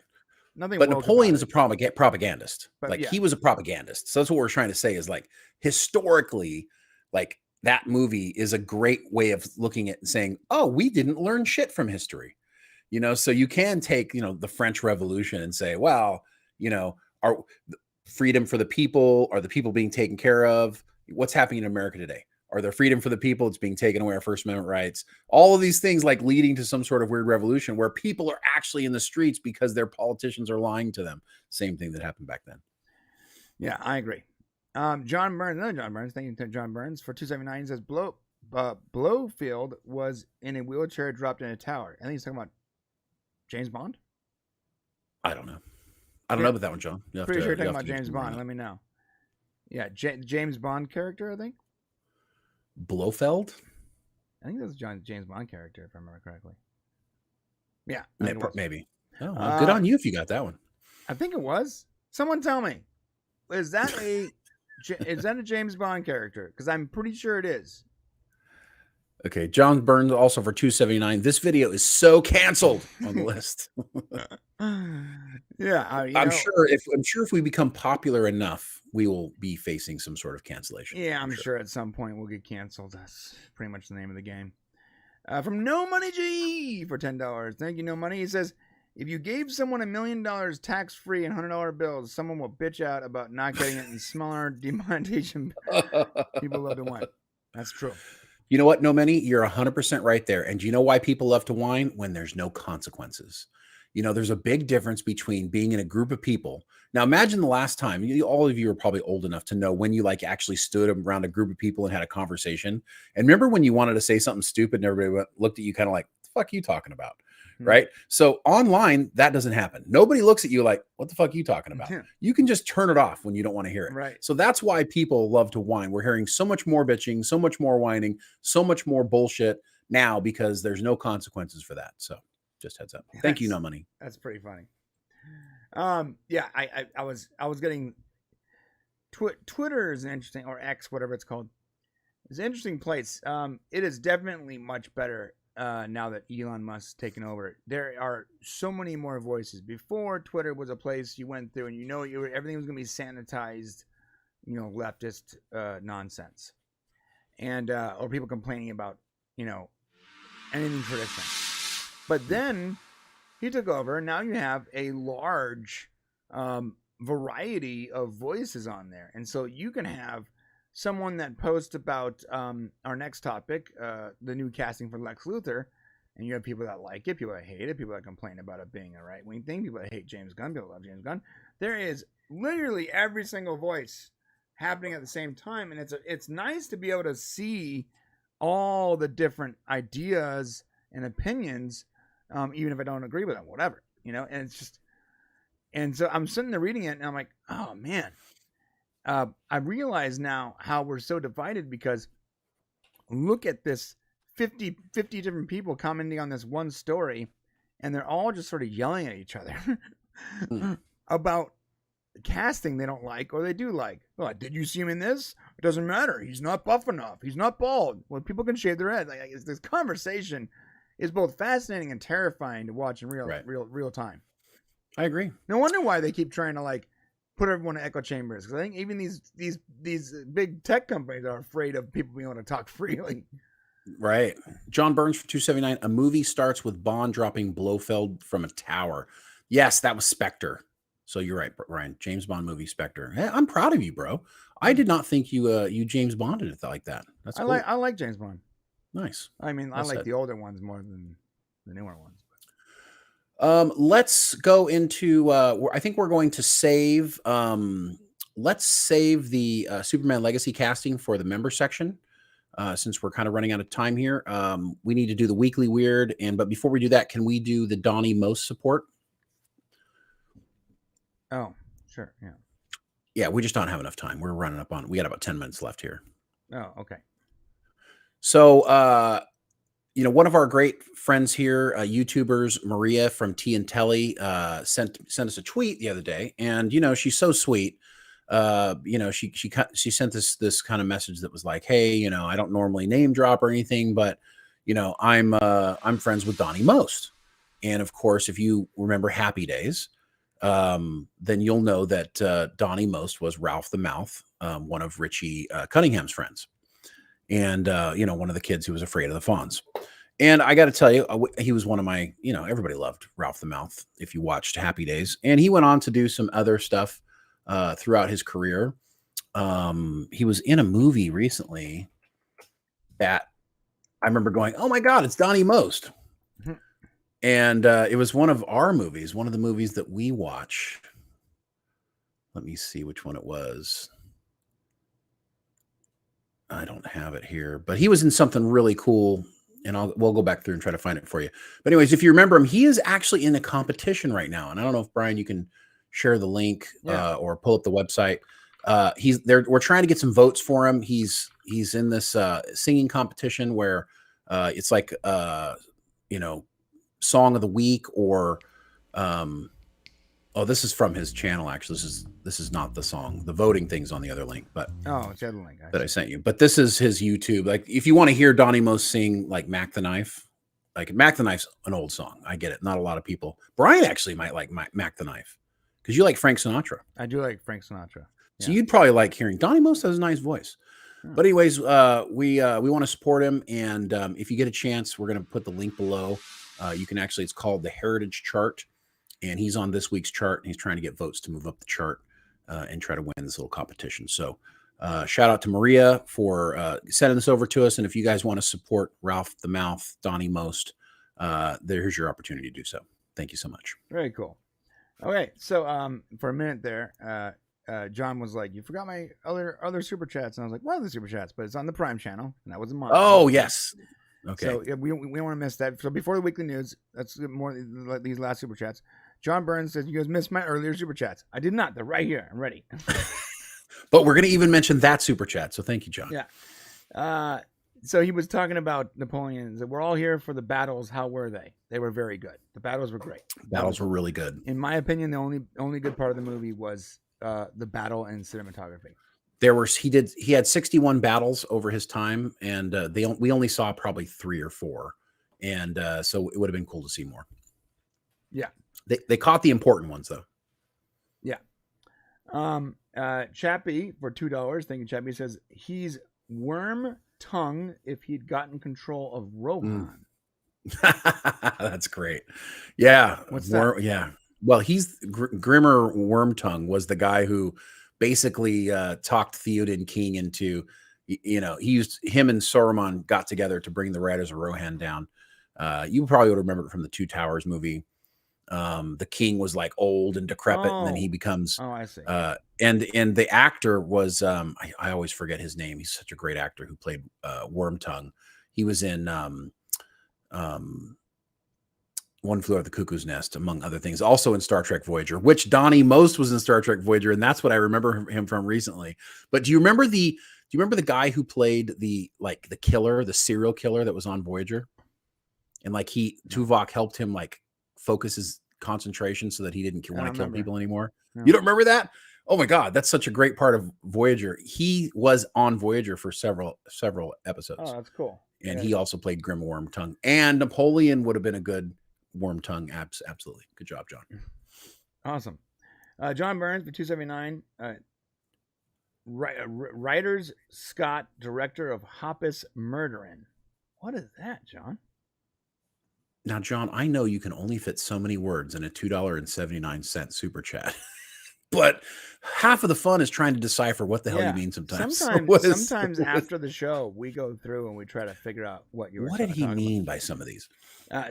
Nothing. But Napoleon is a propagandist. He was a propagandist. So that's what we're trying to say is historically, that movie is a great way of looking at and saying, oh, we didn't learn shit from history. So you can take, the French Revolution and say, well, our freedom for the people, are the people being taken care of? What's happening in America today? Are there freedom for the people? It's being taken away, our First Amendment rights. All of these things leading to some sort of weird revolution where people are actually in the streets because their politicians are lying to them. Same thing that happened back then. Yeah, I agree. John Burns, another John Burns. Thank you to John Burns for 279. He says Blowfield was in a wheelchair dropped in a tower. I think he's talking about James Bond. I don't know. I don't know about that one, John. Pretty sure you're talking about James Bond. Let me know. Yeah, James Bond character, I think. Blofeld? I think that's a James Bond character, if I remember correctly. Yeah. Maybe. Oh, well, good on you if you got that one. I think it was. Someone tell me. Is that a James Bond character? Because I'm pretty sure it is. Okay. John Burns also for 279. This video is so canceled on the list. Yeah. I'm sure if we become popular enough, we will be facing some sort of cancellation. Yeah, I'm sure at some point we'll get canceled. That's pretty much the name of the game. From No Money G for $10. Thank you, No Money. He says, if you gave someone $1 million tax-free and $100 bills, someone will bitch out about not getting it in smaller demonetization. People love to whine. That's true. You know what, No Money? You're 100% right there. And do you know why people love to whine? When there's no consequences. There's a big difference between being in a group of people. Now, imagine the last time, all of you are probably old enough to know when you actually stood around a group of people and had a conversation. And remember when you wanted to say something stupid and everybody looked at you kind of like, the fuck are you talking about? Mm-hmm. Right? So online, that doesn't happen. Nobody looks at you like, what the fuck are you talking about? Mm-hmm. You can just turn it off when you don't want to hear it. Right. So that's why people love to whine. We're hearing so much more bitching, so much more whining, so much more bullshit now because there's no consequences for that. So just heads up. Thank you, No Money. That's pretty funny. Yeah, I was getting Twitter is an interesting, or X, whatever it's called. It's an interesting place. It is definitely much better now that Elon Musk's taken over, there are so many more voices. Before, Twitter was a place you went through and everything was going to be sanitized, leftist nonsense, and or people complaining about anything traditional. But then he took over, and now you have a large variety of voices on there, and so you can have someone that posts about our next topic, the new casting for Lex Luthor, and you have people that like it, people that hate it, people that complain about it being a right-wing thing, people that hate James Gunn, people that love James Gunn. There is literally every single voice happening at the same time, and it's nice to be able to see all the different ideas and opinions, even if I don't agree with them, whatever, and it's just, and so I'm sitting there reading it, and I'm like, oh man. I realize now how we're so divided, because look at this 50 different people commenting on this one story, and they're all just sort of yelling at each other about casting they don't like or they do like. Oh, did you see him in this? It doesn't matter. He's not buff enough. He's not bald. Well, people can shave their head. This conversation is both fascinating and terrifying to watch in real time. I agree. No wonder why they keep trying to put everyone in echo chambers, because I think even these big tech companies are afraid of people being able to talk freely. Right. John Burns for 279. A movie starts with Bond dropping Blofeld from a tower. Yes, that was Spectre. So you're right, Ryan. James Bond movie Spectre. Hey, I'm proud of you, bro. I did not think you James Bonded it like that. That's cool. I like James Bond. Nice. I mean, I like the older ones more than the newer ones. Let's go into I think we're going to save let's save the Superman Legacy casting for the member section, since we're kind of running out of time here. We need to do the weekly weird, but before we do that, can we do the Donnie Most support? Oh, sure. Yeah, we just don't have enough time. We're running up on, we got about 10 minutes left here. Oh, okay. So one of our great friends here, YouTubers, Maria from T and Telly, sent us a tweet the other day, and she's so sweet. She sent this kind of message that was like, hey, I don't normally name drop or anything, but I'm friends with Donnie Most, and of course, if you remember Happy Days, then you'll know that Donnie Most was Ralph the Mouth, one of Richie Cunningham's friends. And, one of the kids who was afraid of the Fonz. And I got to tell you, he was one of my, everybody loved Ralph the Mouth if you watched Happy Days. And he went on to do some other stuff throughout his career. He was in a movie recently that I remember going, oh my God, it's Donnie Most. Mm-hmm. And it was one of our movies, one of the movies that we watch. Let me see which one it was. I don't have it here, but he was in something really cool, and we'll go back through and try to find it for you. But anyways, if you remember him, he is actually in a competition right now, and I don't know if Brian, you can share the link or pull up the website. He's there. We're trying to get some votes for him. He's in this singing competition where it's like song of the week or this is from his channel. Actually, this is not the song. The voting thing's on the other link, but it's the other link that I sent you. But this is his YouTube. Like, if you want to hear Donnie Most sing like Mac the Knife, like Mac the Knife's an old song. I get it. Not a lot of people. Brian actually might like Mac the Knife because you like Frank Sinatra. I do like Frank Sinatra. So you'd probably like hearing Donnie Most has a nice voice. But anyways, we want to support him, and if you get a chance, we're going to put the link below. You can actually, it's called the Heritage Chart. And he's on this week's chart, and he's trying to get votes to move up the chart and try to win this little competition. So shout out to Maria for sending this over to us. And if you guys want to support Ralph the Mouth, Donnie Most, there's your opportunity to do so. Thank you so much. Very cool. Okay, so for a minute there, John was like, you forgot my other super chats. And I was like, what other super chats? But it's on the Prime channel, and that wasn't mine. Oh, yes. Okay. So we don't want to miss that. So before the weekly news, that's more these last super chats. John Burns says, you guys missed my earlier super chats. I did not. They're right here. I'm ready. But we're going to even mention that super chat. So thank you, John. Yeah. So he was talking about Napoleon. We're all here for the battles. How were they? They were very good. The battles were great. Battles were really good. In my opinion, the only good part of the movie was the battle and cinematography. He had 61 battles over his time, and we only saw probably 3 or 4. And so it would have been cool to see more. Yeah. They caught the important ones, though. Yeah. Chappie for $2. Thank you, Chappie. Says he's worm tongue if he'd gotten control of Rohan. That's great. Yeah. What's that? Yeah. Well, he's Grimmer Wormtongue was the guy who basically talked Theoden King into, he used him and Saruman got together to bring the Riders of Rohan down. You probably would remember it from the Two Towers movie. The king was like old and decrepit, and then he becomes. Oh, I see. And the actor was I always forget his name. He's such a great actor who played Wormtongue. He was in One Flew Over the Cuckoo's Nest, among other things. Also in Star Trek Voyager, which Donnie Most was in Star Trek Voyager, and that's what I remember him from recently. But do you remember the guy who played the killer, the serial killer that was on Voyager? And like Tuvok helped him like focus his concentration so that he didn't want to kill people anymore. No. You don't remember that? Oh my God, that's such a great part of Voyager. He was on Voyager for several episodes. Oh, that's cool. And he also played Grim Wormtongue. And Napoleon would have been a good Wormtongue. Absolutely. Good job, John. Awesome. John Burns for $2.79. Writers Scott, director of Hoppus Murderin'. What is that, John? Now, John, I know you can only fit so many words in a $2.79 super chat, but half of the fun is trying to decipher what the hell you mean sometimes. Sometimes after the show, we go through and we try to figure out what did he mean by some of these.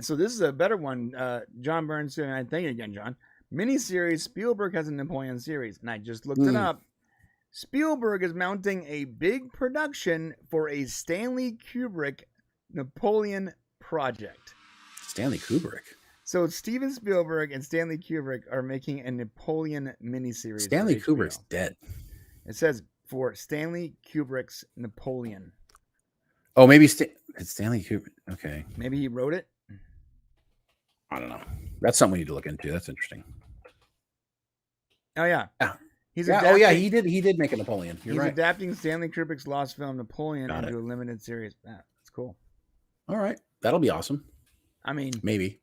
So this is a better one. John Burns, and I thank you again, John. Miniseries, Spielberg has a Napoleon series, and I just looked it up. Spielberg is mounting a big production for a Stanley Kubrick Napoleon project. Stanley Kubrick. So Steven Spielberg and Stanley Kubrick are making a Napoleon miniseries. Stanley Kubrick's dead. It says for Stanley Kubrick's Napoleon. Oh, maybe it's Stanley Kubrick. Okay. Maybe he wrote it. I don't know. That's something we need to look into. That's interesting. Oh yeah. He did. He did make a Napoleon. He's right. adapting Stanley Kubrick's lost film Napoleon into a limited series. That's cool. All right. That'll be awesome. I mean, maybe.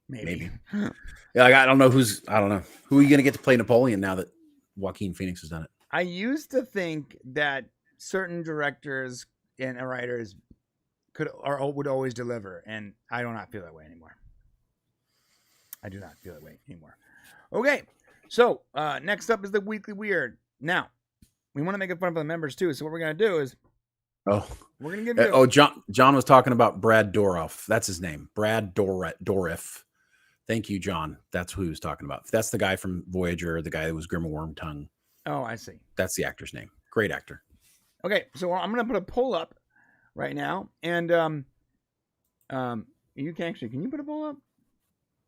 Yeah, I don't know who are you going to get to play Napoleon now that Joaquin Phoenix has done it? I used to think that certain directors and writers would always deliver, and I do not feel that way anymore. Okay, so next up is the Weekly Weird. Now, we want to make it fun for the members too, so what we're going to do is we're going to give you... John was talking about Brad Dourif. That's his name. Brad Dourif. Thank you, John. That's who he was talking about. That's the guy from Voyager, the guy that was Grim Wormtongue. Oh, I see. That's the actor's name. Great actor. Okay, so I'm going to put a poll up right now, and can you put a poll up?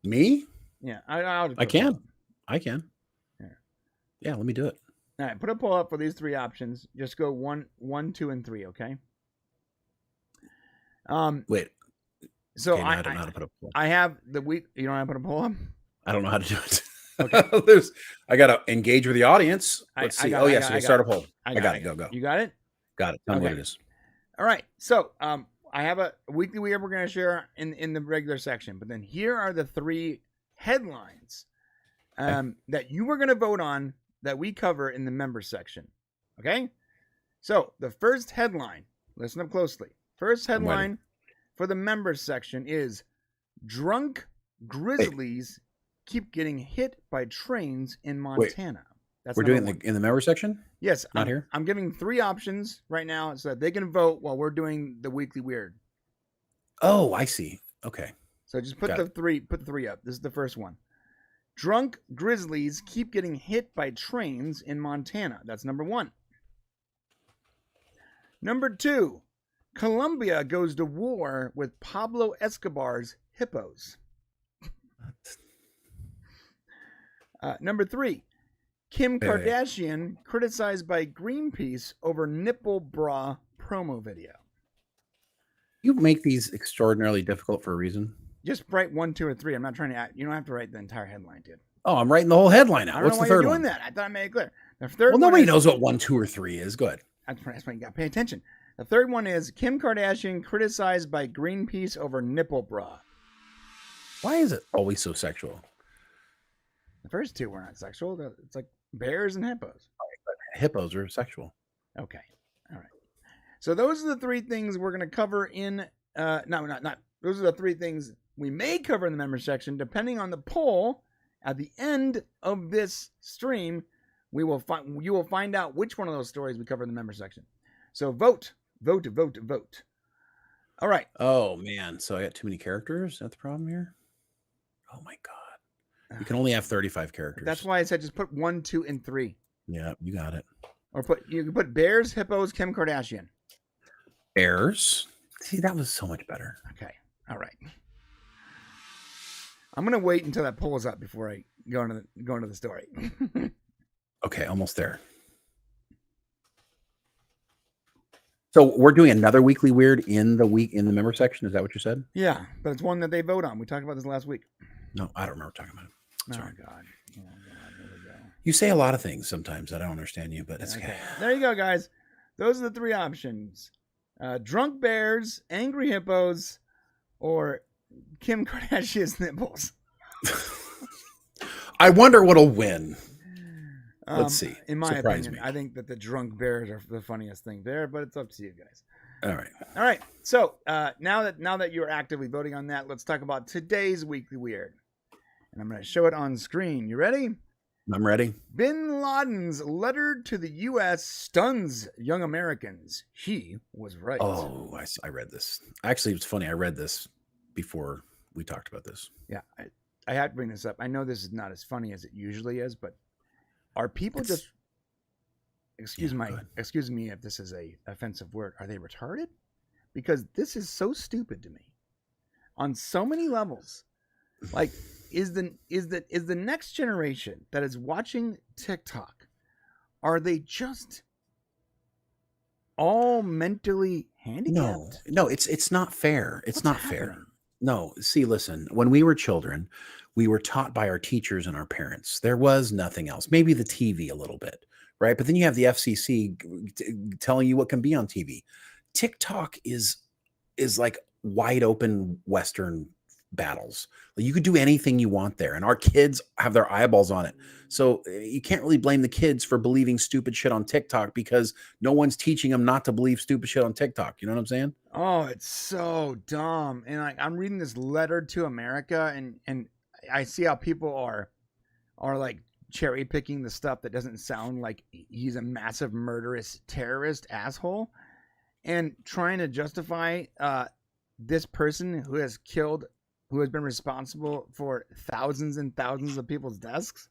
Me? Yeah, I can. Yeah, let me do it. All right, put a poll up for these three options. Just go 1, 2, and 3. Okay. Wait. So okay, I don't know how to put a poll. I have the week. You don't know how to put a poll up? I don't know how to do it. Okay. I got to engage with the audience. Let's see. So start a poll. I got it. Go. You got it? Got it. Tell me what it is. All right. So I have a weekly weird we're going to share in the regular section, but then here are the three headlines that you were going to vote on that we cover in the members section. Okay? So the first headline, listen up closely. First headline for the members section is drunk grizzlies keep getting hit by trains in Montana. That's we're doing it in the members section? Yes. Not here? I'm giving three options right now so that they can vote while we're doing the weekly weird. Oh, I see. Okay. So just put the three up. This is the first one. Drunk grizzlies keep getting hit by trains in Montana. That's number 1. Number 2, Colombia goes to war with Pablo Escobar's hippos. Number 3, Kim Kardashian criticized by Greenpeace over nipple bra promo video. You make these extraordinarily difficult for a reason. Just write 1, 2, or 3. I'm not trying to. You don't have to write the entire headline, dude. Oh, I'm writing the whole headline out. I don't What's know why the third you're one? doing that. I thought I made it clear. The third. Well, nobody knows what 1, 2, or 3 is. Good. That's why you got to pay attention. The third one is Kim Kardashian criticized by Greenpeace over nipple bra. Why is it always so sexual? The first two were not sexual. It's like bears and hippos. Hippos are sexual. Okay. All right. So those are the three things we're going to cover in. Not. Those are the three things we may cover in the member section, depending on the poll. At the end of this stream, you will find out which one of those stories we cover in the member section. So vote. All right. Oh man, so I got too many characters. Is that the problem here? Oh my god, you can only have 35 characters. That's why I said just put 1, 2, and 3. Yeah, you got it. Or you can put bears, hippos, Kim Kardashian. Bears. See, that was so much better. Okay. All right. I'm gonna wait until that poll is up before I go into the story. Okay, almost there. So we're doing another weekly weird in the member section. Is that what you said? Yeah, but it's one that they vote on. We talked about this last week. No, I don't remember talking about it. Sorry. Oh God. Here we go. You say a lot of things sometimes. I don't understand you, but it's okay. There you go, guys. Those are the three options: drunk bears, angry hippos, or Kim Kardashian's nipples. I wonder what'll win. Let's see. In my opinion, I think that the drunk bears are the funniest thing there, but it's up to you guys. All right. So now that you're actively voting on that, let's talk about today's weekly weird, and I'm going to show it on screen. You ready? I'm ready. Bin Laden's letter to the U.S. stuns young Americans. He was right. Oh, I read this. Actually, it's funny. I read this before we talked about this. Yeah, I had to bring this up. I know this is not as funny as it usually is, but are people just excuse me if this is a offensive word, are they retarded? Because this is so stupid to me on so many levels. Like, is the next generation that is watching TikTok, are they just all mentally handicapped? No, it's not fair. It's What's not happening? fair. No, see, listen, when we were children, we were taught by our teachers and our parents. There was nothing else. Maybe the TV a little bit, right? But then you have the FCC telling you what can be on TV. TikTok is like wide open Western battles. You could do anything you want there, and our kids have their eyeballs on it. So you can't really blame the kids for believing stupid shit on TikTok because no one's teaching them not to believe stupid shit on TikTok. You know what I'm saying? Oh, it's so dumb. And I'm reading this letter to America, and I see how people are like cherry picking the stuff that doesn't sound like he's a massive murderous terrorist asshole, and trying to justify this person who has been responsible for thousands and thousands of people's deaths,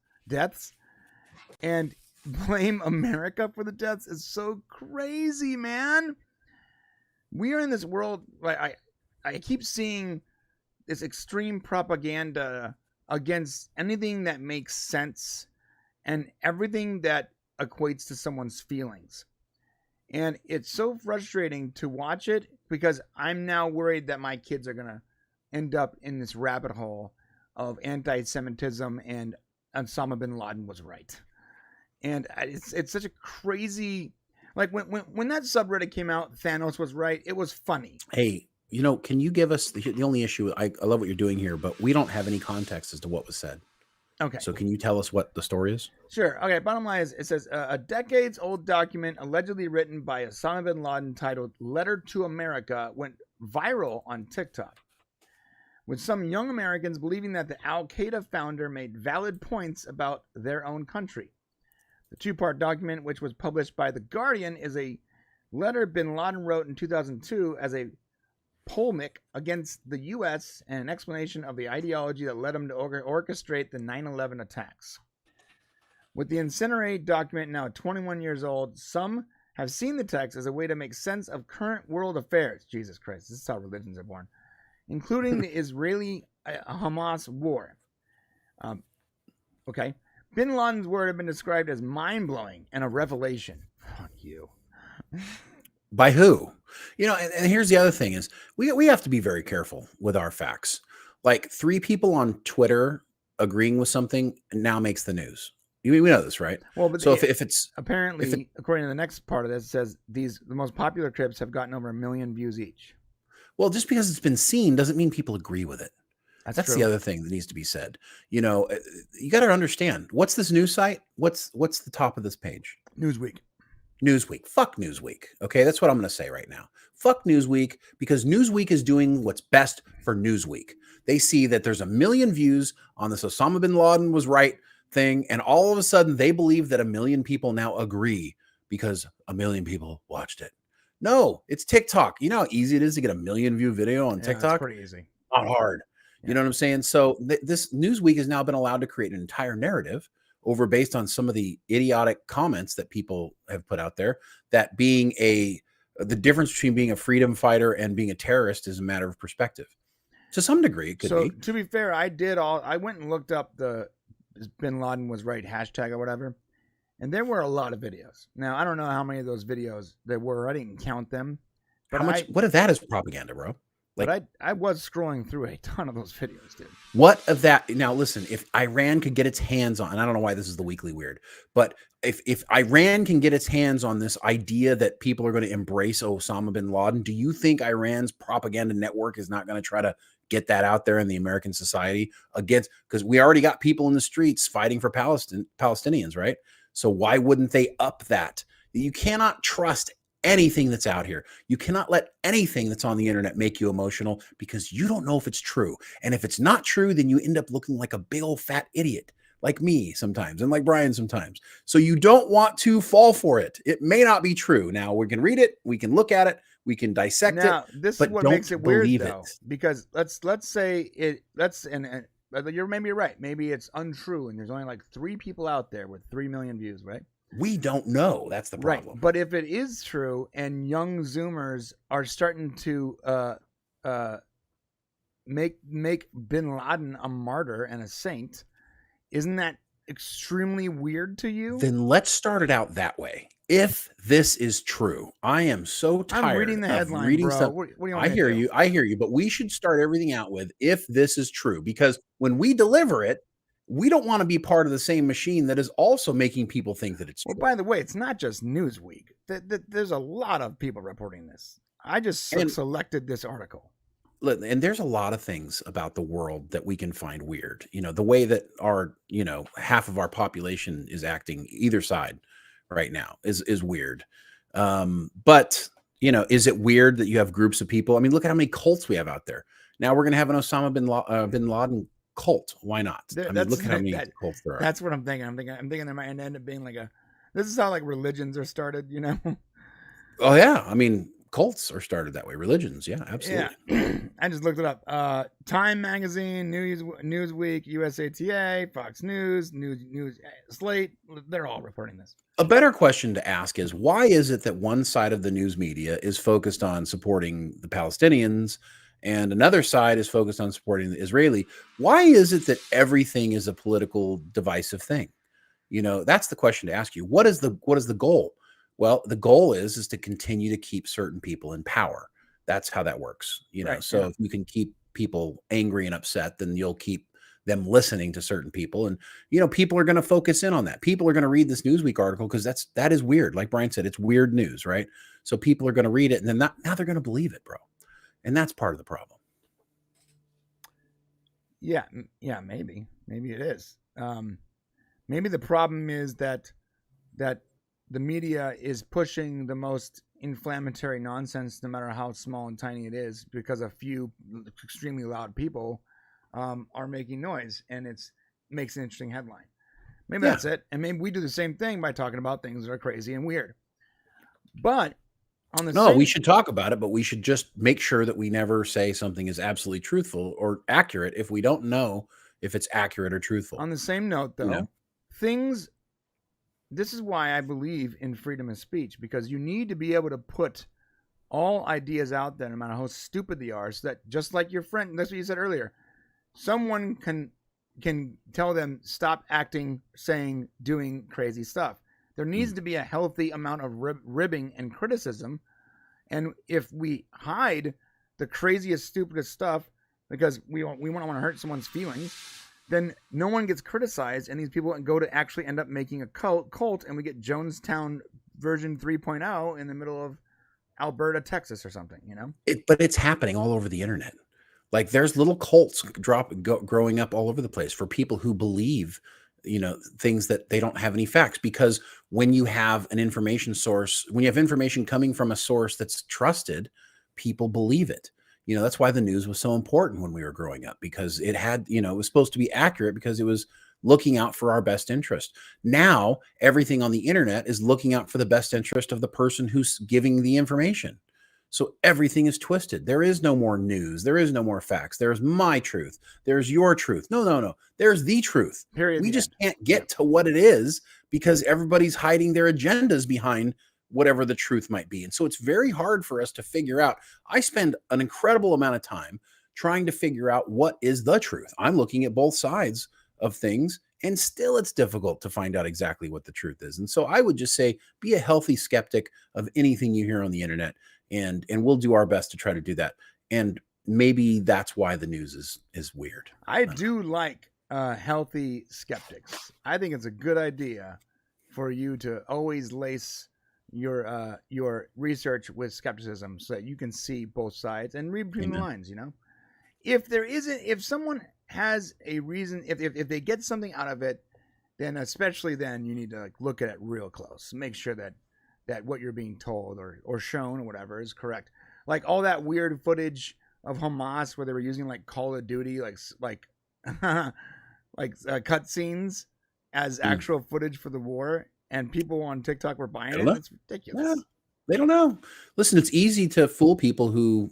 and blame America for the deaths is so crazy, man. We are in this world. I keep seeing this extreme propaganda against anything that makes sense and everything that equates to someone's feelings. And it's so frustrating to watch it because I'm now worried that my kids are going to end up in this rabbit hole of anti-Semitism and Osama bin Laden was right. And it's such a crazy, like when that subreddit came out, Thanos was right. It was funny. Hey, can you give us the only issue? I love what you're doing here, but we don't have any context as to what was said. Okay. So can you tell us what the story is? Sure. Okay. Bottom line is, it says a decades-old document allegedly written by Osama bin Laden titled "Letter to America" went viral on TikTok, with some young Americans believing that the Al-Qaeda founder made valid points about their own country. The two-part document, which was published by The Guardian, is a letter bin Laden wrote in 2002 as a polemic against the U.S. and an explanation of the ideology that led him to orchestrate the 9/11 attacks. With the incinerated document now 21 years old, some have seen the text as a way to make sense of current world affairs. Jesus Christ, this is how religions are born. Including the Israeli-Hamas war. Okay. Bin Laden's word have been described as mind-blowing and a revelation. Fuck you. By who? And here's the other thing is we have to be very careful with our facts. Like 3 people on Twitter agreeing with something now makes the news. We know this, right? Well, but so if it's apparently, according to the next part of this, it says the most popular clips have gotten over 1 million views each. Well, just because it's been seen doesn't mean people agree with it. That's That's the true. other thing that needs to be said. You got to understand, what's this news site? What's the top of this page? Newsweek. Newsweek. Fuck Newsweek. Okay, that's what I'm going to say right now. Fuck Newsweek, because Newsweek is doing what's best for Newsweek. They see that there's 1 million views on this Osama bin Laden was right thing, and all of a sudden they believe that 1 million people now agree because 1 million people watched it. No, it's TikTok. You know how easy it is to get 1 million view video on Yeah, TikTok? that's pretty easy. Not hard. You know what I'm saying? So this Newsweek has now been allowed to create an entire narrative over based on some of the idiotic comments that people have put out there, that being the difference between being a freedom fighter and being a terrorist is a matter of perspective. To some degree, it could be. To be fair, I went and looked up the bin Laden was right hashtag or whatever, and there were a lot of videos. Now, I don't know how many of those videos there were. I didn't count them. But what of that is propaganda, bro? But I was scrolling through a ton of those videos, dude. What of that? Now, listen, if Iran could get its hands on, and I don't know why this is the Weekly Weird, but if Iran can get its hands on this idea that people are going to embrace Osama bin Laden, do you think Iran's propaganda network is not going to try to get that out there in the American society because we already got people in the streets fighting for Palestinians, right? So why wouldn't they up that? You cannot trust anything that's out here. You cannot let anything that's on the internet make you emotional, because you don't know if it's true. And if it's not true, then you end up looking like a big old fat idiot, like me sometimes and like Brian sometimes. So you don't want to fall for it. It may not be true. Now we can read it, we can look at it, we can dissect it. This is what makes it weird, though, because let's say you're maybe right. Maybe it's untrue, and there's only like 3 people out there with 3 million views, right? We don't know. That's the problem. Right. But if it is true, and young Zoomers are starting to make bin Laden a martyr and a saint, isn't that extremely weird to you? Then let's start it out that way. If this is true, I am so tired. I'm reading the headline, reading bro. stuff. What do you want I hear you. I hear you. But we should start everything out with if this is true, because when we deliver it, we don't want to be part of the same machine that is also making people think that it's true. Well, by the way, it's not just Newsweek. There's a lot of people reporting this. I just selected this article. And there's a lot of things about the world that we can find weird. The way that our, half of our population is acting either side right now is weird. But, is it weird that you have groups of people? I mean, look at how many cults we have out there. Now we're going to have an Osama bin Laden cult. Why not? Look at how many cults there are. That's what I'm thinking. I'm thinking there might end up being this is how religions are started, Oh yeah. I mean, cults are started that way. Religions. Yeah, absolutely. Yeah. I just looked it up. Time Magazine, Newsweek, USA Today, Fox News, News Slate. They're all reporting this. A better question to ask is, why is it that one side of the news media is focused on supporting the Palestinians and another side is focused on supporting the Israeli? Why is it that everything is a political divisive thing? That's the question to ask you. What is the goal? Well, the goal is to continue to keep certain people in power. That's how that works. Right, so if you can keep people angry and upset, then you'll keep them listening to certain people. And, people are going to focus in on that. People are going to read this Newsweek article because that is weird. Like Brian said, it's weird news, right? So people are going to read it, and then now they're going to believe it, bro. And that's part of the problem. Yeah, maybe it is. Maybe the problem is that the media is pushing the most inflammatory nonsense, no matter how small and tiny it is, because a few extremely loud people are making noise, and makes an interesting headline. Maybe that's it. And maybe we do the same thing by talking about things that are crazy and weird. But we should talk about it, but we should just make sure that we never say something is absolutely truthful or accurate if we don't know if it's accurate or truthful. On the same note, though, this is why I believe in freedom of speech, because you need to be able to put all ideas out there, no matter how stupid they are, so that, just like your friend, that's what you said earlier, someone can tell them, stop acting, saying, doing crazy stuff. There needs to be a healthy amount of ribbing and criticism. And if we hide the craziest, stupidest stuff because we want to hurt someone's feelings, then no one gets criticized, and these people go to actually end up making a cult, and we get Jonestown version 3.0 in the middle of Alberta, Texas or something, But it's happening all over the internet. Like there's little cults growing up all over the place for people who believe, things that they don't have any facts. Because when you have an information source, when you have information coming from a source that's trusted, people believe it. That's why the news was so important when we were growing up, because it had, it was supposed to be accurate because it was looking out for our best interest. Now, everything on the internet is looking out for the best interest of the person who's giving the information. So everything is twisted. There is no more news. There is no more facts. There's my truth. There's your truth. No, no, no. There's the truth. Period. We just can't get to what it is because everybody's hiding their agendas behind whatever the truth might be. And so it's very hard for us to figure out. I spend an incredible amount of time trying to figure out what is the truth. I'm looking at both sides of things, and still it's difficult to find out exactly what the truth is. And so I would just say, be a healthy skeptic of anything you hear on the internet. And we'll do our best to try to do that. And maybe that's why the news is weird. I do like healthy skeptics. I think it's a good idea for you to always lace your research with skepticism so that you can see both sides and read between the lines. If someone has a reason, if they get something out of it, then especially then you need to look at it real close. Make sure that what you're being told or shown or whatever is correct. Like all that weird footage of Hamas where they were using like Call of Duty, like cut scenes as actual footage for the war, and people on TikTok were buying it. It's ridiculous. Yeah, they don't know. Listen, it's easy to fool people who,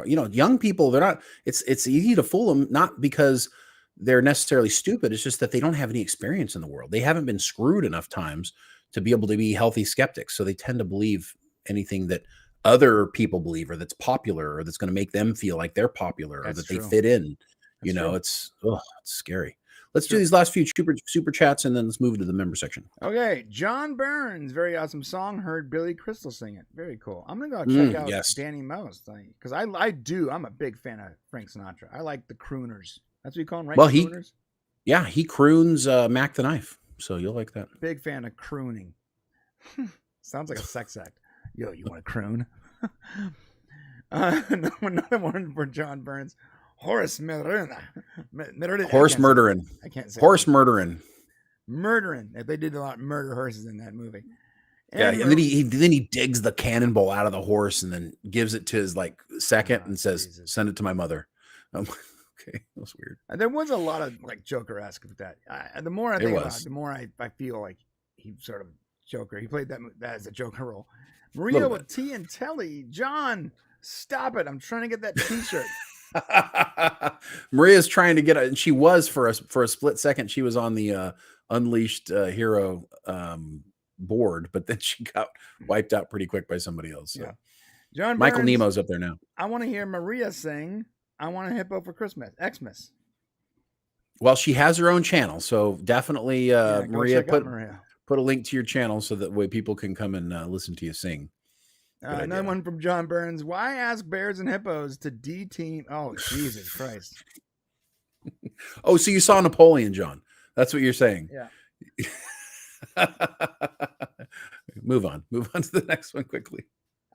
young people. They're not. It's easy to fool them, not because they're necessarily stupid. It's just that they don't have any experience in the world. They haven't been screwed enough times to be able to be healthy skeptics. So they tend to believe anything that other people believe, or that's popular, or that's going to make them feel like they're popular, or that they fit in. It's scary. Let's do these last few super chats, and then let's move to the member section. Okay. John Burns, very awesome song. Heard Billy Crystal sing it. Very cool. I'm going to go check out Danny Mouse, because I'm a big fan of Frank Sinatra. I like the crooners. That's what you call them, right? Well, he croons Mac the Knife. So you'll like that. Big fan of crooning. Sounds like a sex act. Yo, you want to croon? Another one for John Burns. Horse murdering. Horse murdering. I can't say horse murdering. Murdering. They did a lot of murder horses in that movie. And then he digs the cannonball out of the horse and then gives it to his second and says, Jesus. Send it to my mother. Okay, that was weird. There was a lot of Joker-esque with that. The more I think about it, the more I feel like he sort of Joker. He played that as a Joker role. Maria with T and Telly. John, stop it! I'm trying to get that T-shirt. Maria's trying to get it, and she was for a split second. She was on the Unleashed Hero board, but then she got wiped out pretty quick by somebody else. So. Yeah. John Michael Burns, Nemo's up there now. I want to hear Maria sing I Want a Hippo for Christmas. Xmas. Well, she has her own channel, so definitely Maria put a link to your channel so that way people can come and listen to you sing. Another one from John Burns. Why ask bears and hippos to D-team? Oh, Jesus Christ. Oh, so you saw Napoleon, John. That's what you're saying. Yeah. Move on to the next one quickly.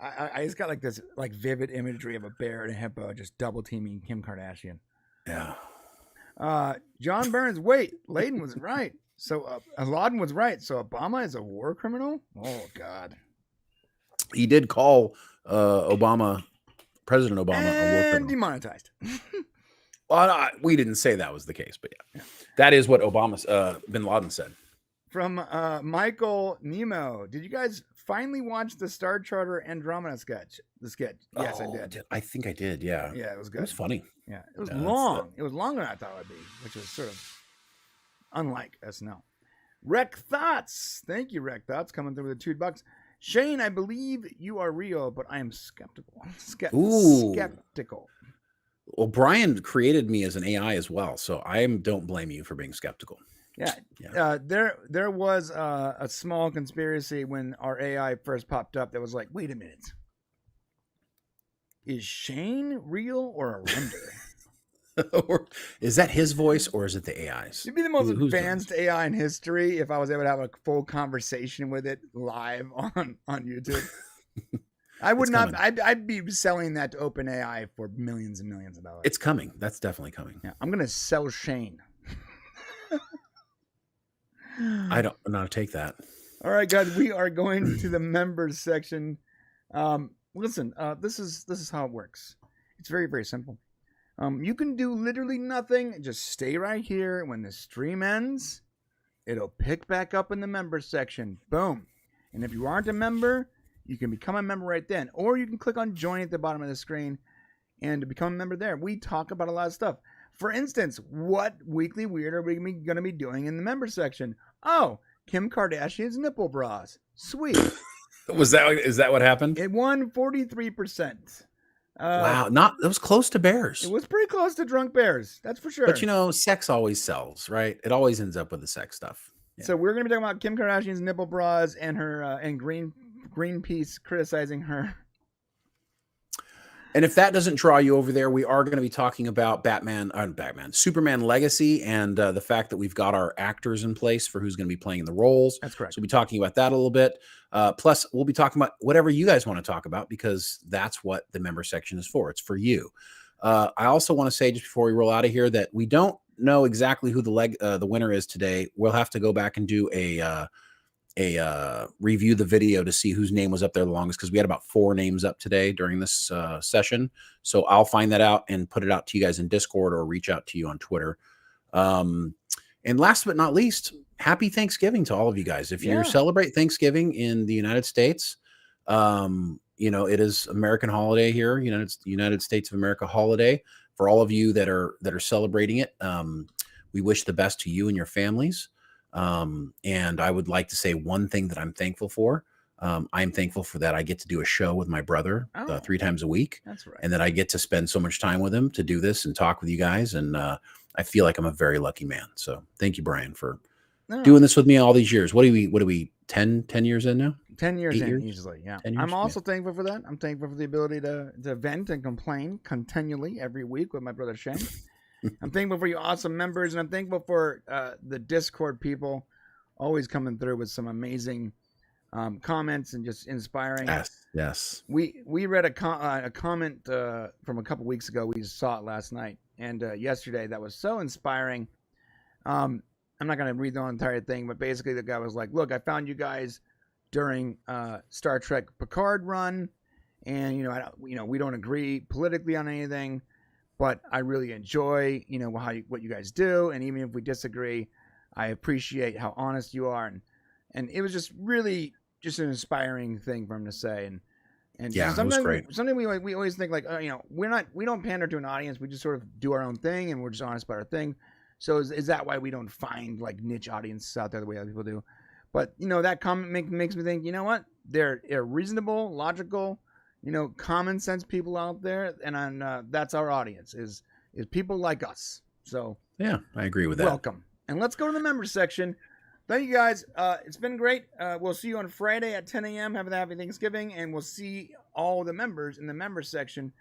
I just got this vivid imagery of a bear and a hippo just double teaming Kim Kardashian. Yeah. John Burns. Wait, Layden was right. So Laden was right. So Obama is a war criminal. Oh God. He did call President Obama, a war criminal. Demonetized. Well, we didn't say that was the case, but yeah. That is what Bin Laden said. From Michael Nemo. Did you guys finally watch the Star Charter Andromeda sketch? The sketch. Yes, I did. I think I did, yeah. Yeah, it was good. It was funny. Yeah, it was long. It was longer than I thought it would be, which was sort of unlike SNL. Rec Thoughts. Thank you, Rec Thoughts, coming through with the $2. Shane, I believe you are real, but I am skeptical. Skeptical. Well, Brian created me as an AI as well, so I don't blame you for being skeptical. Yeah. There was a small conspiracy when our AI first popped up that was like, wait a minute. Is Shane real or a render? Or is that his voice or is it the AI's? It'd be the most advanced AI in history if I was able to have a full conversation with it live on YouTube. I would It's not. coming. I'd be selling that to OpenAI for millions and millions of dollars. It's coming. That's definitely coming. Yeah, I'm gonna sell Shane. I don't know how to take that. All right, guys, we are going to the members section. Listen, this is how it works. It's very, very simple. You can do literally nothing. Just stay right here. When the stream ends, it'll pick back up in the members section. Boom. And if you aren't a member, you can become a member right then. Or you can click on join at the bottom of the screen and become a member there. We talk about a lot of stuff. For instance, what weekly weird are we going to be doing in the members section? Oh, Kim Kardashian's nipple bras. Sweet. Is that what happened? It won 43%. Wow, it was close to bears. It was pretty close to drunk bears, that's for sure. But sex always sells, right? It always ends up with the sex stuff. Yeah. So we're gonna be talking about Kim Kardashian's nipple bras and her and Greenpeace criticizing her. And if that doesn't draw you over there, we are going to be talking about Superman Legacy, and the fact that we've got our actors in place for who's going to be playing the roles. That's correct. So we'll be talking about that a little bit. Plus, we'll be talking about whatever you guys want to talk about, because that's what the member section is for. It's for you. I also want to say, just before we roll out of here, that we don't know exactly who the winner is today. We'll have to go back and do a review the video to see whose name was up there the longest, because we had about 4 names up today during this session. So I'll find that out and put it out to you guys in Discord or reach out to you on Twitter. And last but not least, happy Thanksgiving to all of you guys. If you celebrate Thanksgiving in the United States, it is American holiday here, United States of America holiday. For all of you that are celebrating it, we wish the best to you and your families. And I would like to say one thing that I'm thankful for. I'm thankful for that. I get to do a show with my brother 3 times a week. That's right. And that I get to spend so much time with him to do this and talk with you guys. And I feel like I'm a very lucky man. So thank you, Brian, for doing this with me all these years. What are we 10 years in now? 10 years in, usually. Yeah. I'm also thankful for that. I'm thankful for the ability to vent and complain continually every week with my brother Shane. I'm thankful for you awesome members, and I'm thankful for the Discord people always coming through with some amazing comments and just inspiring. Yes. We read a comment from a couple weeks ago. We saw it last night and yesterday. That was so inspiring. I'm not going to read the entire thing, but basically the guy was like, "Look, I found you guys during Star Trek Picard run, and we don't agree politically on anything, but I really enjoy what you guys do, and even if we disagree, I appreciate how honest you are." And it was just really just an inspiring thing for him to say. And yeah, it was great. Sometimes we always think like, we don't pander to an audience. We just sort of do our own thing, and we're just honest about our thing. So is that why we don't find like niche audiences out there the way other people do? But that comment makes me think, you know what? They're reasonable, logical, common sense people out there, and that's our audience is people like us. So yeah, I agree with that. Welcome, and let's go to the members section. Thank you guys. It's been great. We'll see you on Friday at 10 a.m. Have a happy Thanksgiving, and we'll see all the members in the members section